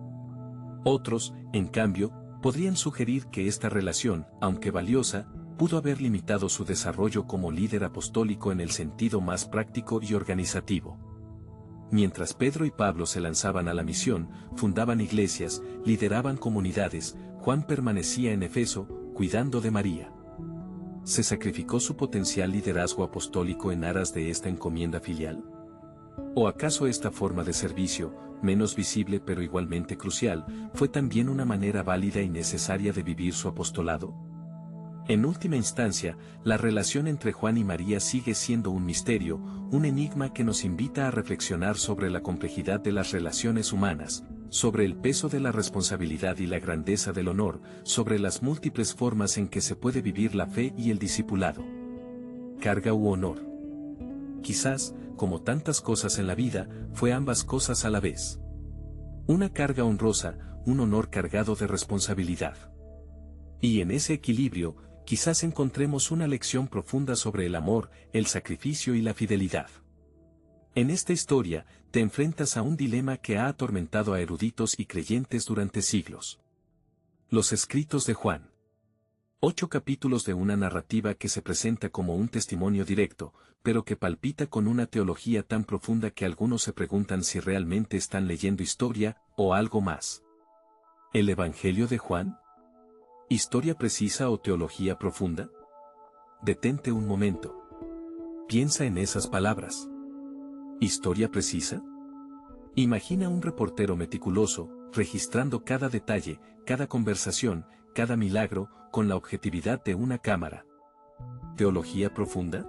Otros, en cambio, podrían sugerir que esta relación, aunque valiosa, pudo haber limitado su desarrollo como líder apostólico en el sentido más práctico y organizativo. Mientras Pedro y Pablo se lanzaban a la misión, fundaban iglesias, lideraban comunidades, Juan permanecía en Éfeso, cuidando de María. ¿Se sacrificó su potencial liderazgo apostólico en aras de esta encomienda filial? ¿O acaso esta forma de servicio, menos visible pero igualmente crucial, fue también una manera válida y necesaria de vivir su apostolado? En última instancia, la relación entre Juan y María sigue siendo un misterio, un enigma que nos invita a reflexionar sobre la complejidad de las relaciones humanas, sobre el peso de la responsabilidad y la grandeza del honor, sobre las múltiples formas en que se puede vivir la fe y el discipulado. Carga u honor. Quizás, como tantas cosas en la vida, fue ambas cosas a la vez. Una carga honrosa, un honor cargado de responsabilidad. Y en ese equilibrio, quizás encontremos una lección profunda sobre el amor, el sacrificio y la fidelidad. En esta historia, te enfrentas a un dilema que ha atormentado a eruditos y creyentes durante siglos. Los escritos de Juan. 8 capítulos de una narrativa que se presenta como un testimonio directo, pero que palpita con una teología tan profunda que algunos se preguntan si realmente están leyendo historia, o algo más. ¿El Evangelio de Juan? ¿Historia precisa o teología profunda? Detente un momento. Piensa en esas palabras. ¿Historia precisa? Imagina un reportero meticuloso, registrando cada detalle, cada conversación, cada milagro, con la objetividad de una cámara. ¿Teología profunda?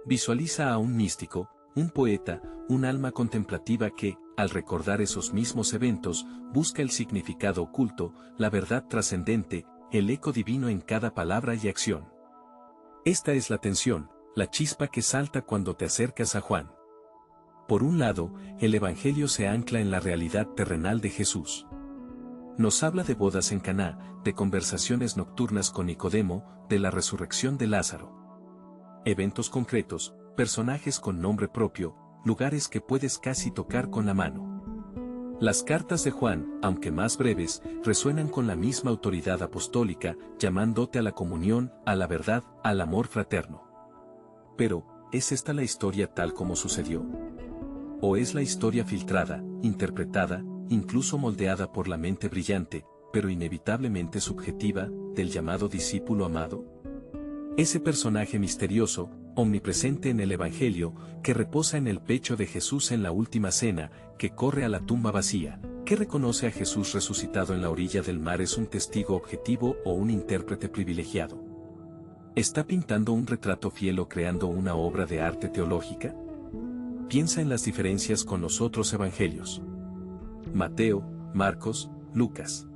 Visualiza a un místico, un poeta, un alma contemplativa que, al recordar esos mismos eventos, busca el significado oculto, la verdad trascendente, el eco divino en cada palabra y acción. Esta es la tensión, la chispa que salta cuando te acercas a Juan. Por un lado, el Evangelio se ancla en la realidad terrenal de Jesús. Nos habla de bodas en Caná, de conversaciones nocturnas con Nicodemo, de la resurrección de Lázaro. Eventos concretos, personajes con nombre propio, lugares que puedes casi tocar con la mano. Las cartas de Juan, aunque más breves, resuenan con la misma autoridad apostólica, llamándote a la comunión, a la verdad, al amor fraterno. Pero, ¿es esta la historia tal como sucedió? ¿O es la historia filtrada, interpretada, incluso moldeada por la mente brillante, pero inevitablemente subjetiva, del llamado discípulo amado? Ese personaje misterioso, omnipresente en el Evangelio, que reposa en el pecho de Jesús en la última cena, que corre a la tumba vacía, que reconoce a Jesús resucitado en la orilla del mar, ¿es un testigo objetivo o un intérprete privilegiado? ¿Está pintando un retrato fiel o creando una obra de arte teológica? Piensa en las diferencias con los otros evangelios. Mateo, Marcos, Lucas.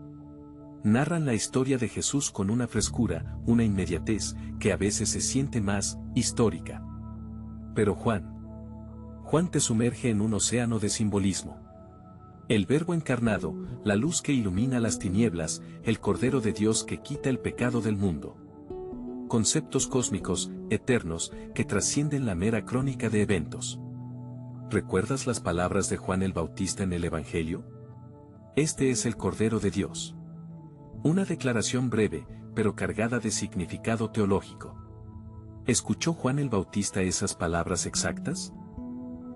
Narran la historia de Jesús con una frescura, una inmediatez, que a veces se siente más histórica. Pero Juan te sumerge en un océano de simbolismo. El Verbo encarnado, la luz que ilumina las tinieblas, el Cordero de Dios que quita el pecado del mundo. Conceptos cósmicos, eternos, que trascienden la mera crónica de eventos. ¿Recuerdas las palabras de Juan el Bautista en el Evangelio? Este es el Cordero de Dios. Una declaración breve, pero cargada de significado teológico. ¿Escuchó Juan el Bautista esas palabras exactas?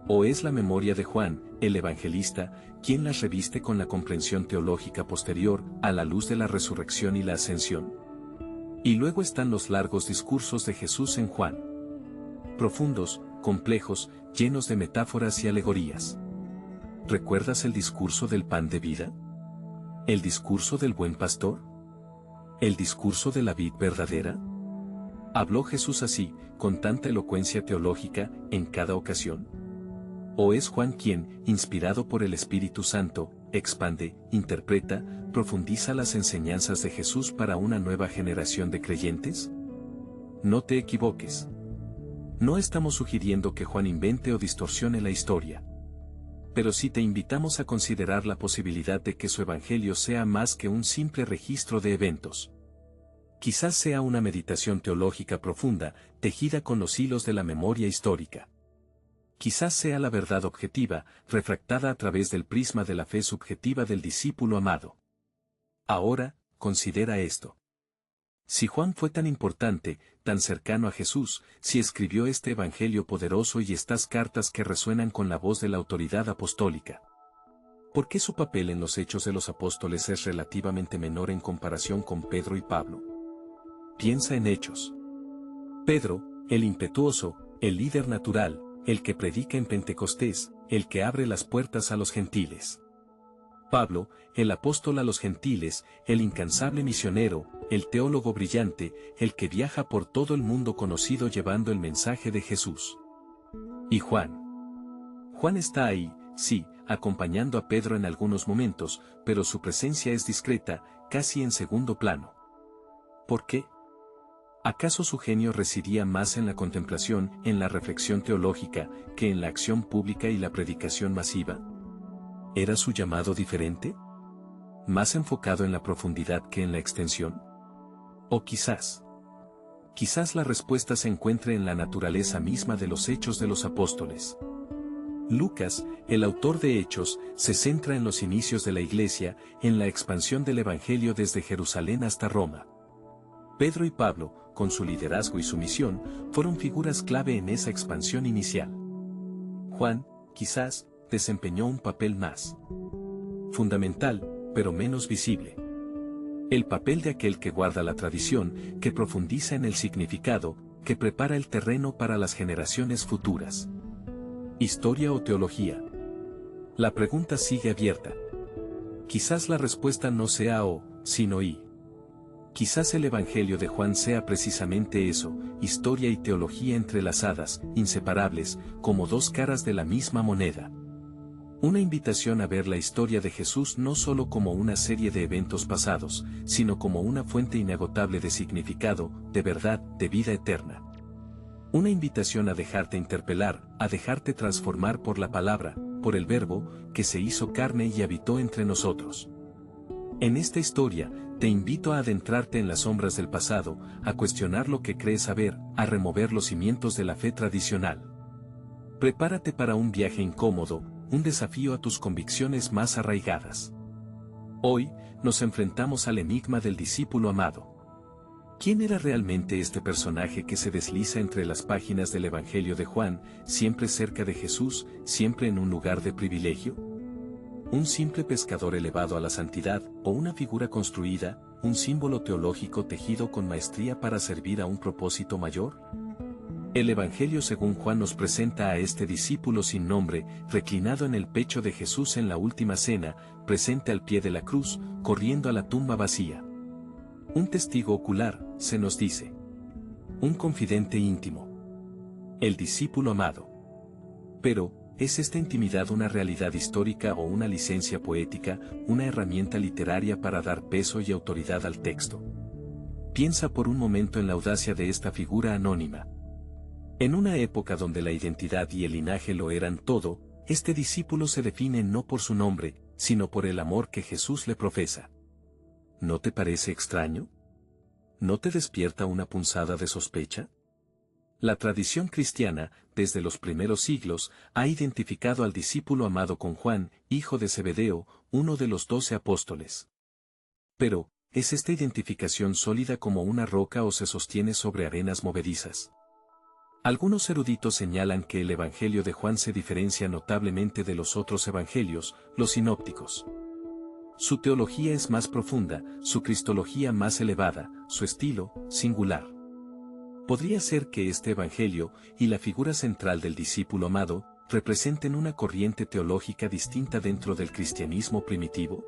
¿O es la memoria de Juan, el evangelista, quien las reviste con la comprensión teológica posterior, a la luz de la resurrección y la ascensión? Y luego están los largos discursos de Jesús en Juan. Profundos, complejos, llenos de metáforas y alegorías. ¿Recuerdas el discurso del pan de vida? ¿El discurso del buen pastor? ¿El discurso de la vid verdadera? ¿Habló Jesús así, con tanta elocuencia teológica, en cada ocasión? ¿O es Juan quien, inspirado por el Espíritu Santo, expande, interpreta, profundiza las enseñanzas de Jesús para una nueva generación de creyentes? No te equivoques. No estamos sugiriendo que Juan invente o distorsione la historia. Pero sí te invitamos a considerar la posibilidad de que su evangelio sea más que un simple registro de eventos. Quizás sea una meditación teológica profunda, tejida con los hilos de la memoria histórica. Quizás sea la verdad objetiva, refractada a través del prisma de la fe subjetiva del discípulo amado. Ahora, considera esto. Si Juan fue tan importante, tan cercano a Jesús, si escribió este evangelio poderoso y estas cartas que resuenan con la voz de la autoridad apostólica, ¿por qué su papel en los Hechos de los Apóstoles es relativamente menor en comparación con Pedro y Pablo? Piensa en Hechos. Pedro, el impetuoso, el líder natural, el que predica en Pentecostés, el que abre las puertas a los gentiles. Pablo, el apóstol a los gentiles, el incansable misionero, el teólogo brillante, el que viaja por todo el mundo conocido llevando el mensaje de Jesús. Y Juan. Juan está ahí, sí, acompañando a Pedro en algunos momentos, pero su presencia es discreta, casi en segundo plano. ¿Por qué? ¿Acaso su genio residía más en la contemplación, en la reflexión teológica, que en la acción pública y la predicación masiva? ¿Era su llamado diferente? ¿Más enfocado en la profundidad que en la extensión? ¿O quizás la respuesta se encuentre en la naturaleza misma de los hechos de los apóstoles? Lucas, el autor de Hechos, se centra en los inicios de la Iglesia, en la expansión del Evangelio desde Jerusalén hasta Roma. Pedro y Pablo, con su liderazgo y su misión, fueron figuras clave en esa expansión inicial. Juan, quizás, desempeñó un papel más fundamental, pero menos visible. El papel de aquel que guarda la tradición, que profundiza en el significado, que prepara el terreno para las generaciones futuras. ¿Historia o teología? La pregunta sigue abierta. Quizás la respuesta no sea o, sino y. Quizás el Evangelio de Juan sea precisamente eso, historia y teología entrelazadas, inseparables, como dos caras de la misma moneda. Una invitación a ver la historia de Jesús no solo como una serie de eventos pasados, sino como una fuente inagotable de significado, de verdad, de vida eterna. Una invitación a dejarte interpelar, a dejarte transformar por la palabra, por el Verbo, que se hizo carne y habitó entre nosotros. En esta historia, te invito a adentrarte en las sombras del pasado, a cuestionar lo que crees saber, a remover los cimientos de la fe tradicional. Prepárate para un viaje incómodo, un desafío a tus convicciones más arraigadas. Hoy, nos enfrentamos al enigma del discípulo amado. ¿Quién era realmente este personaje que se desliza entre las páginas del Evangelio de Juan, siempre cerca de Jesús, siempre en un lugar de privilegio? ¿Un simple pescador elevado a la santidad, o una figura construida, un símbolo teológico tejido con maestría para servir a un propósito mayor? El Evangelio según Juan nos presenta a este discípulo sin nombre, reclinado en el pecho de Jesús en la última cena, presente al pie de la cruz, corriendo a la tumba vacía. Un testigo ocular, se nos dice. Un confidente íntimo. El discípulo amado. Pero, ¿es esta intimidad una realidad histórica o una licencia poética, una herramienta literaria para dar peso y autoridad al texto? Piensa por un momento en la audacia de esta figura anónima. En una época donde la identidad y el linaje lo eran todo, este discípulo se define no por su nombre, sino por el amor que Jesús le profesa. ¿No te parece extraño? ¿No te despierta una punzada de sospecha? La tradición cristiana, desde los primeros siglos, ha identificado al discípulo amado con Juan, hijo de Zebedeo, uno de los 12 apóstoles. Pero, ¿es esta identificación sólida como una roca o se sostiene sobre arenas movedizas? Algunos eruditos señalan que el Evangelio de Juan se diferencia notablemente de los otros evangelios, los sinópticos. Su teología es más profunda, su cristología más elevada, su estilo, singular. ¿Podría ser que este Evangelio, y la figura central del discípulo amado, representen una corriente teológica distinta dentro del cristianismo primitivo?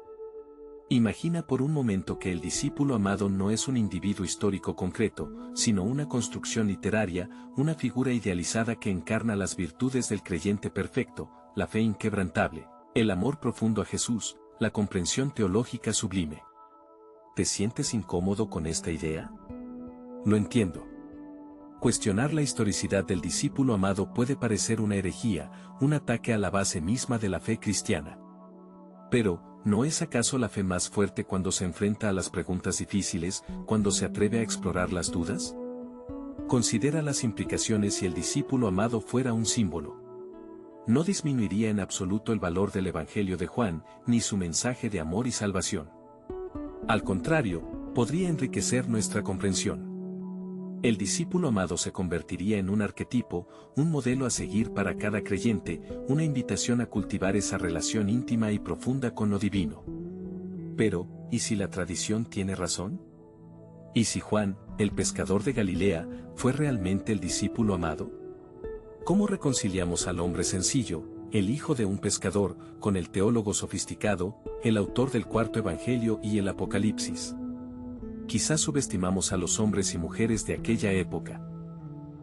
Imagina por un momento que el discípulo amado no es un individuo histórico concreto, sino una construcción literaria, una figura idealizada que encarna las virtudes del creyente perfecto, la fe inquebrantable, el amor profundo a Jesús, la comprensión teológica sublime. ¿Te sientes incómodo con esta idea? Lo entiendo. Cuestionar la historicidad del discípulo amado puede parecer una herejía, un ataque a la base misma de la fe cristiana. Pero, ¿no es acaso la fe más fuerte cuando se enfrenta a las preguntas difíciles, cuando se atreve a explorar las dudas? Considera las implicaciones si el discípulo amado fuera un símbolo. No disminuiría en absoluto el valor del Evangelio de Juan, ni su mensaje de amor y salvación. Al contrario, podría enriquecer nuestra comprensión. El discípulo amado se convertiría en un arquetipo, un modelo a seguir para cada creyente, una invitación a cultivar esa relación íntima y profunda con lo divino. Pero, ¿y si la tradición tiene razón? ¿Y si Juan, el pescador de Galilea, fue realmente el discípulo amado? ¿Cómo reconciliamos al hombre sencillo, el hijo de un pescador, con el teólogo sofisticado, el autor del cuarto evangelio y el Apocalipsis? Quizás subestimamos a los hombres y mujeres de aquella época.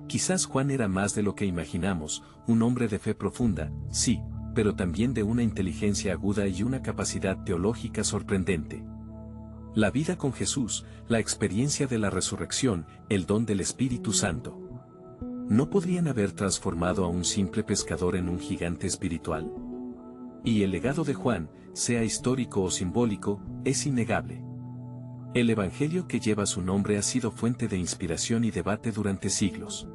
Quizás Juan era más de lo que imaginamos, un hombre de fe profunda, sí, pero también de una inteligencia aguda y una capacidad teológica sorprendente. La vida con Jesús, la experiencia de la resurrección, el don del Espíritu Santo. ¿No podrían haber transformado a un simple pescador en un gigante espiritual? Y el legado de Juan, sea histórico o simbólico, es innegable. El Evangelio que lleva su nombre ha sido fuente de inspiración y debate durante siglos.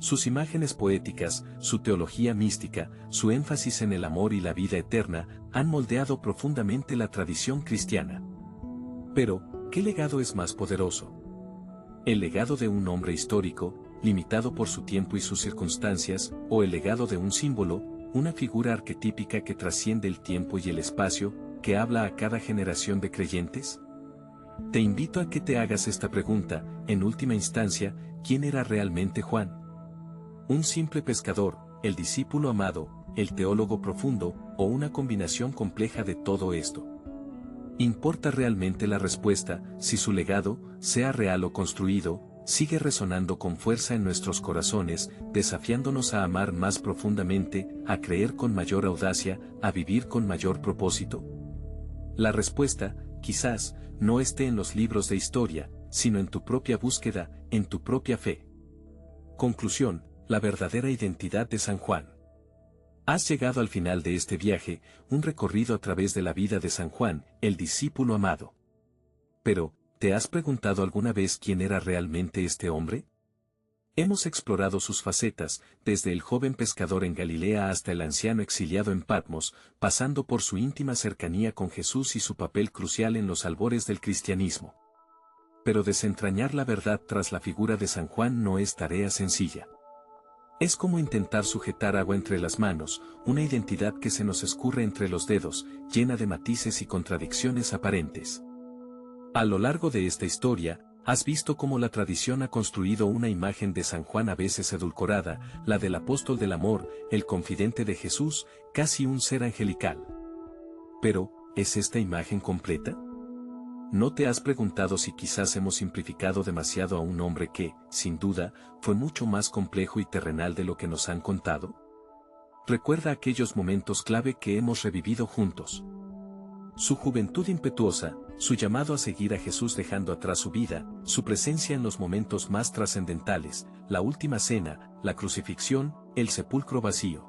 Sus imágenes poéticas, su teología mística, su énfasis en el amor y la vida eterna, han moldeado profundamente la tradición cristiana. Pero, ¿qué legado es más poderoso? ¿El legado de un hombre histórico, limitado por su tiempo y sus circunstancias, o el legado de un símbolo, una figura arquetípica que trasciende el tiempo y el espacio, que habla a cada generación de creyentes? Te invito a que te hagas esta pregunta, en última instancia, ¿quién era realmente Juan? ¿Un simple pescador, el discípulo amado, el teólogo profundo, o una combinación compleja de todo esto? ¿Importa realmente la respuesta, si su legado, sea real o construido, sigue resonando con fuerza en nuestros corazones, desafiándonos a amar más profundamente, a creer con mayor audacia, a vivir con mayor propósito? La respuesta, quizás, no esté en los libros de historia, sino en tu propia búsqueda, en tu propia fe. Conclusión, la verdadera identidad de San Juan. Has llegado al final de este viaje, un recorrido a través de la vida de San Juan, el discípulo amado. Pero, ¿te has preguntado alguna vez quién era realmente este hombre? Hemos explorado sus facetas, desde el joven pescador en Galilea hasta el anciano exiliado en Patmos, pasando por su íntima cercanía con Jesús y su papel crucial en los albores del cristianismo. Pero desentrañar la verdad tras la figura de San Juan no es tarea sencilla. Es como intentar sujetar agua entre las manos, una identidad que se nos escurre entre los dedos, llena de matices y contradicciones aparentes. A lo largo de esta historia, has visto cómo la tradición ha construido una imagen de San Juan a veces edulcorada, la del apóstol del amor, el confidente de Jesús, casi un ser angelical. Pero, ¿es esta imagen completa? ¿No te has preguntado si quizás hemos simplificado demasiado a un hombre que, sin duda, fue mucho más complejo y terrenal de lo que nos han contado? Recuerda aquellos momentos clave que hemos revivido juntos. Su juventud impetuosa, su llamado a seguir a Jesús dejando atrás su vida, su presencia en los momentos más trascendentales, la última cena, la crucifixión, el sepulcro vacío.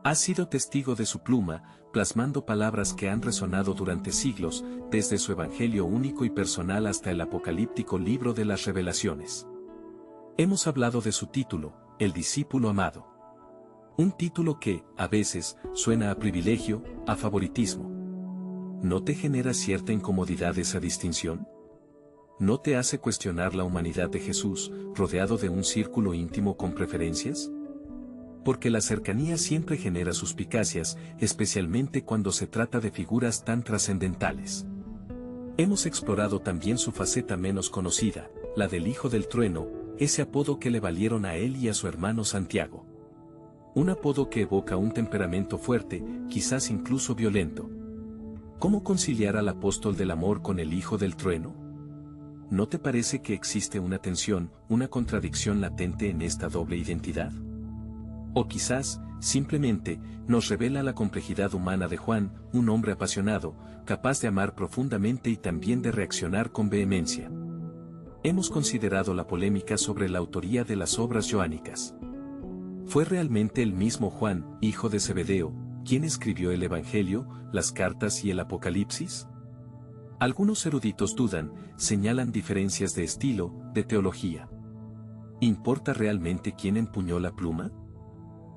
Has sido testigo de su pluma, plasmando palabras que han resonado durante siglos, desde su evangelio único y personal hasta el apocalíptico libro de las Revelaciones. Hemos hablado de su título, el discípulo amado. Un título que, a veces, suena a privilegio, a favoritismo. ¿No te genera cierta incomodidad esa distinción? ¿No te hace cuestionar la humanidad de Jesús, rodeado de un círculo íntimo con preferencias? Porque la cercanía siempre genera suspicacias, especialmente cuando se trata de figuras tan trascendentales. Hemos explorado también su faceta menos conocida, la del Hijo del Trueno, ese apodo que le valieron a él y a su hermano Santiago. Un apodo que evoca un temperamento fuerte, quizás incluso violento. ¿Cómo conciliar al apóstol del amor con el Hijo del Trueno? ¿No te parece que existe una tensión, una contradicción latente en esta doble identidad? O quizás, simplemente, nos revela la complejidad humana de Juan, un hombre apasionado, capaz de amar profundamente y también de reaccionar con vehemencia. Hemos considerado la polémica sobre la autoría de las obras joánicas. ¿Fue realmente el mismo Juan, hijo de Zebedeo, quien escribió el Evangelio, las cartas y el Apocalipsis? Algunos eruditos dudan, señalan diferencias de estilo, de teología. ¿Importa realmente quién empuñó la pluma?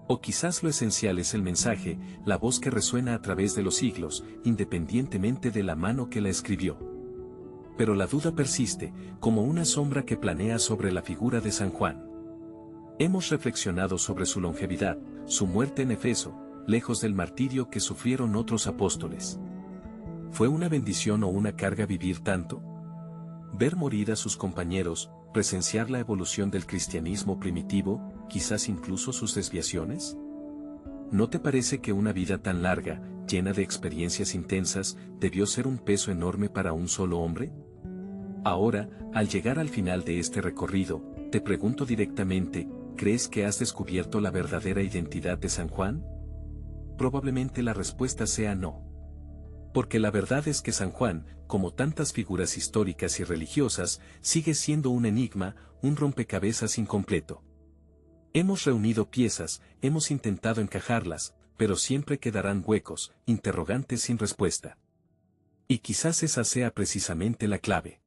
O quizás lo esencial es el mensaje, la voz que resuena a través de los siglos, independientemente de la mano que la escribió. Pero la duda persiste, como una sombra que planea sobre la figura de San Juan. Hemos reflexionado sobre su longevidad, su muerte en Efeso, lejos del martirio que sufrieron otros apóstoles. ¿Fue una bendición o una carga vivir tanto? Ver morir a sus compañeros, presenciar la evolución del cristianismo primitivo, quizás incluso sus desviaciones. ¿No te parece que una vida tan larga, llena de experiencias intensas, debió ser un peso enorme para un solo hombre? Ahora, al llegar al final de este recorrido, te pregunto directamente, ¿crees que has descubierto la verdadera identidad de San Juan? probablemente la respuesta sea no. Porque la verdad es que San Juan, como tantas figuras históricas y religiosas, sigue siendo un enigma, un rompecabezas incompleto. Hemos reunido piezas, hemos intentado encajarlas, pero siempre quedarán huecos, interrogantes sin respuesta. Y quizás esa sea precisamente la clave.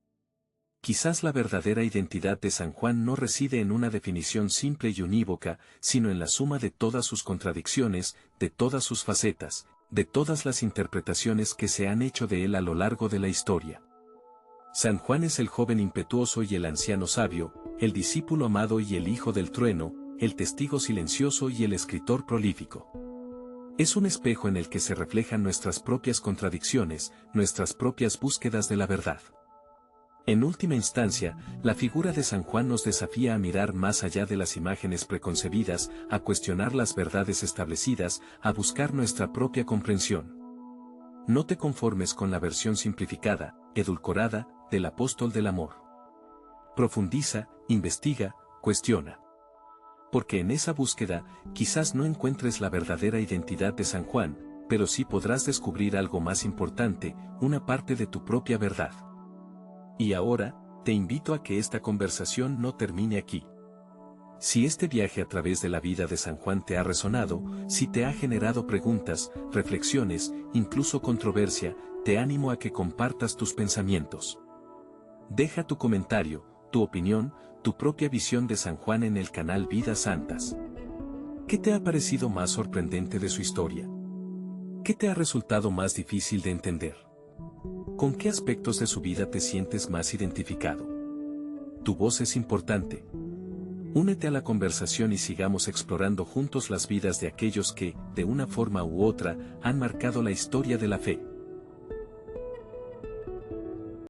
Quizás la verdadera identidad de San Juan no reside en una definición simple y unívoca, sino en la suma de todas sus contradicciones, de todas sus facetas, de todas las interpretaciones que se han hecho de él a lo largo de la historia. San Juan es el joven impetuoso y el anciano sabio, el discípulo amado y el hijo del trueno, el testigo silencioso y el escritor prolífico. Es un espejo en el que se reflejan nuestras propias contradicciones, nuestras propias búsquedas de la verdad. En última instancia, la figura de San Juan nos desafía a mirar más allá de las imágenes preconcebidas, a cuestionar las verdades establecidas, a buscar nuestra propia comprensión. No te conformes con la versión simplificada, edulcorada, del apóstol del amor. Profundiza, investiga, cuestiona. Porque en esa búsqueda, quizás no encuentres la verdadera identidad de San Juan, pero sí podrás descubrir algo más importante, una parte de tu propia verdad. Y ahora, te invito a que esta conversación no termine aquí. Si este viaje a través de la vida de San Juan te ha resonado, si te ha generado preguntas, reflexiones, incluso controversia, te animo a que compartas tus pensamientos. Deja tu comentario, tu opinión, tu propia visión de San Juan en el canal Vidas Santas. ¿Qué te ha parecido más sorprendente de su historia? ¿Qué te ha resultado más difícil de entender? ¿Con qué aspectos de su vida te sientes más identificado? Tu voz es importante. Únete a la conversación y sigamos explorando juntos las vidas de aquellos que, de una forma u otra, han marcado la historia de la fe.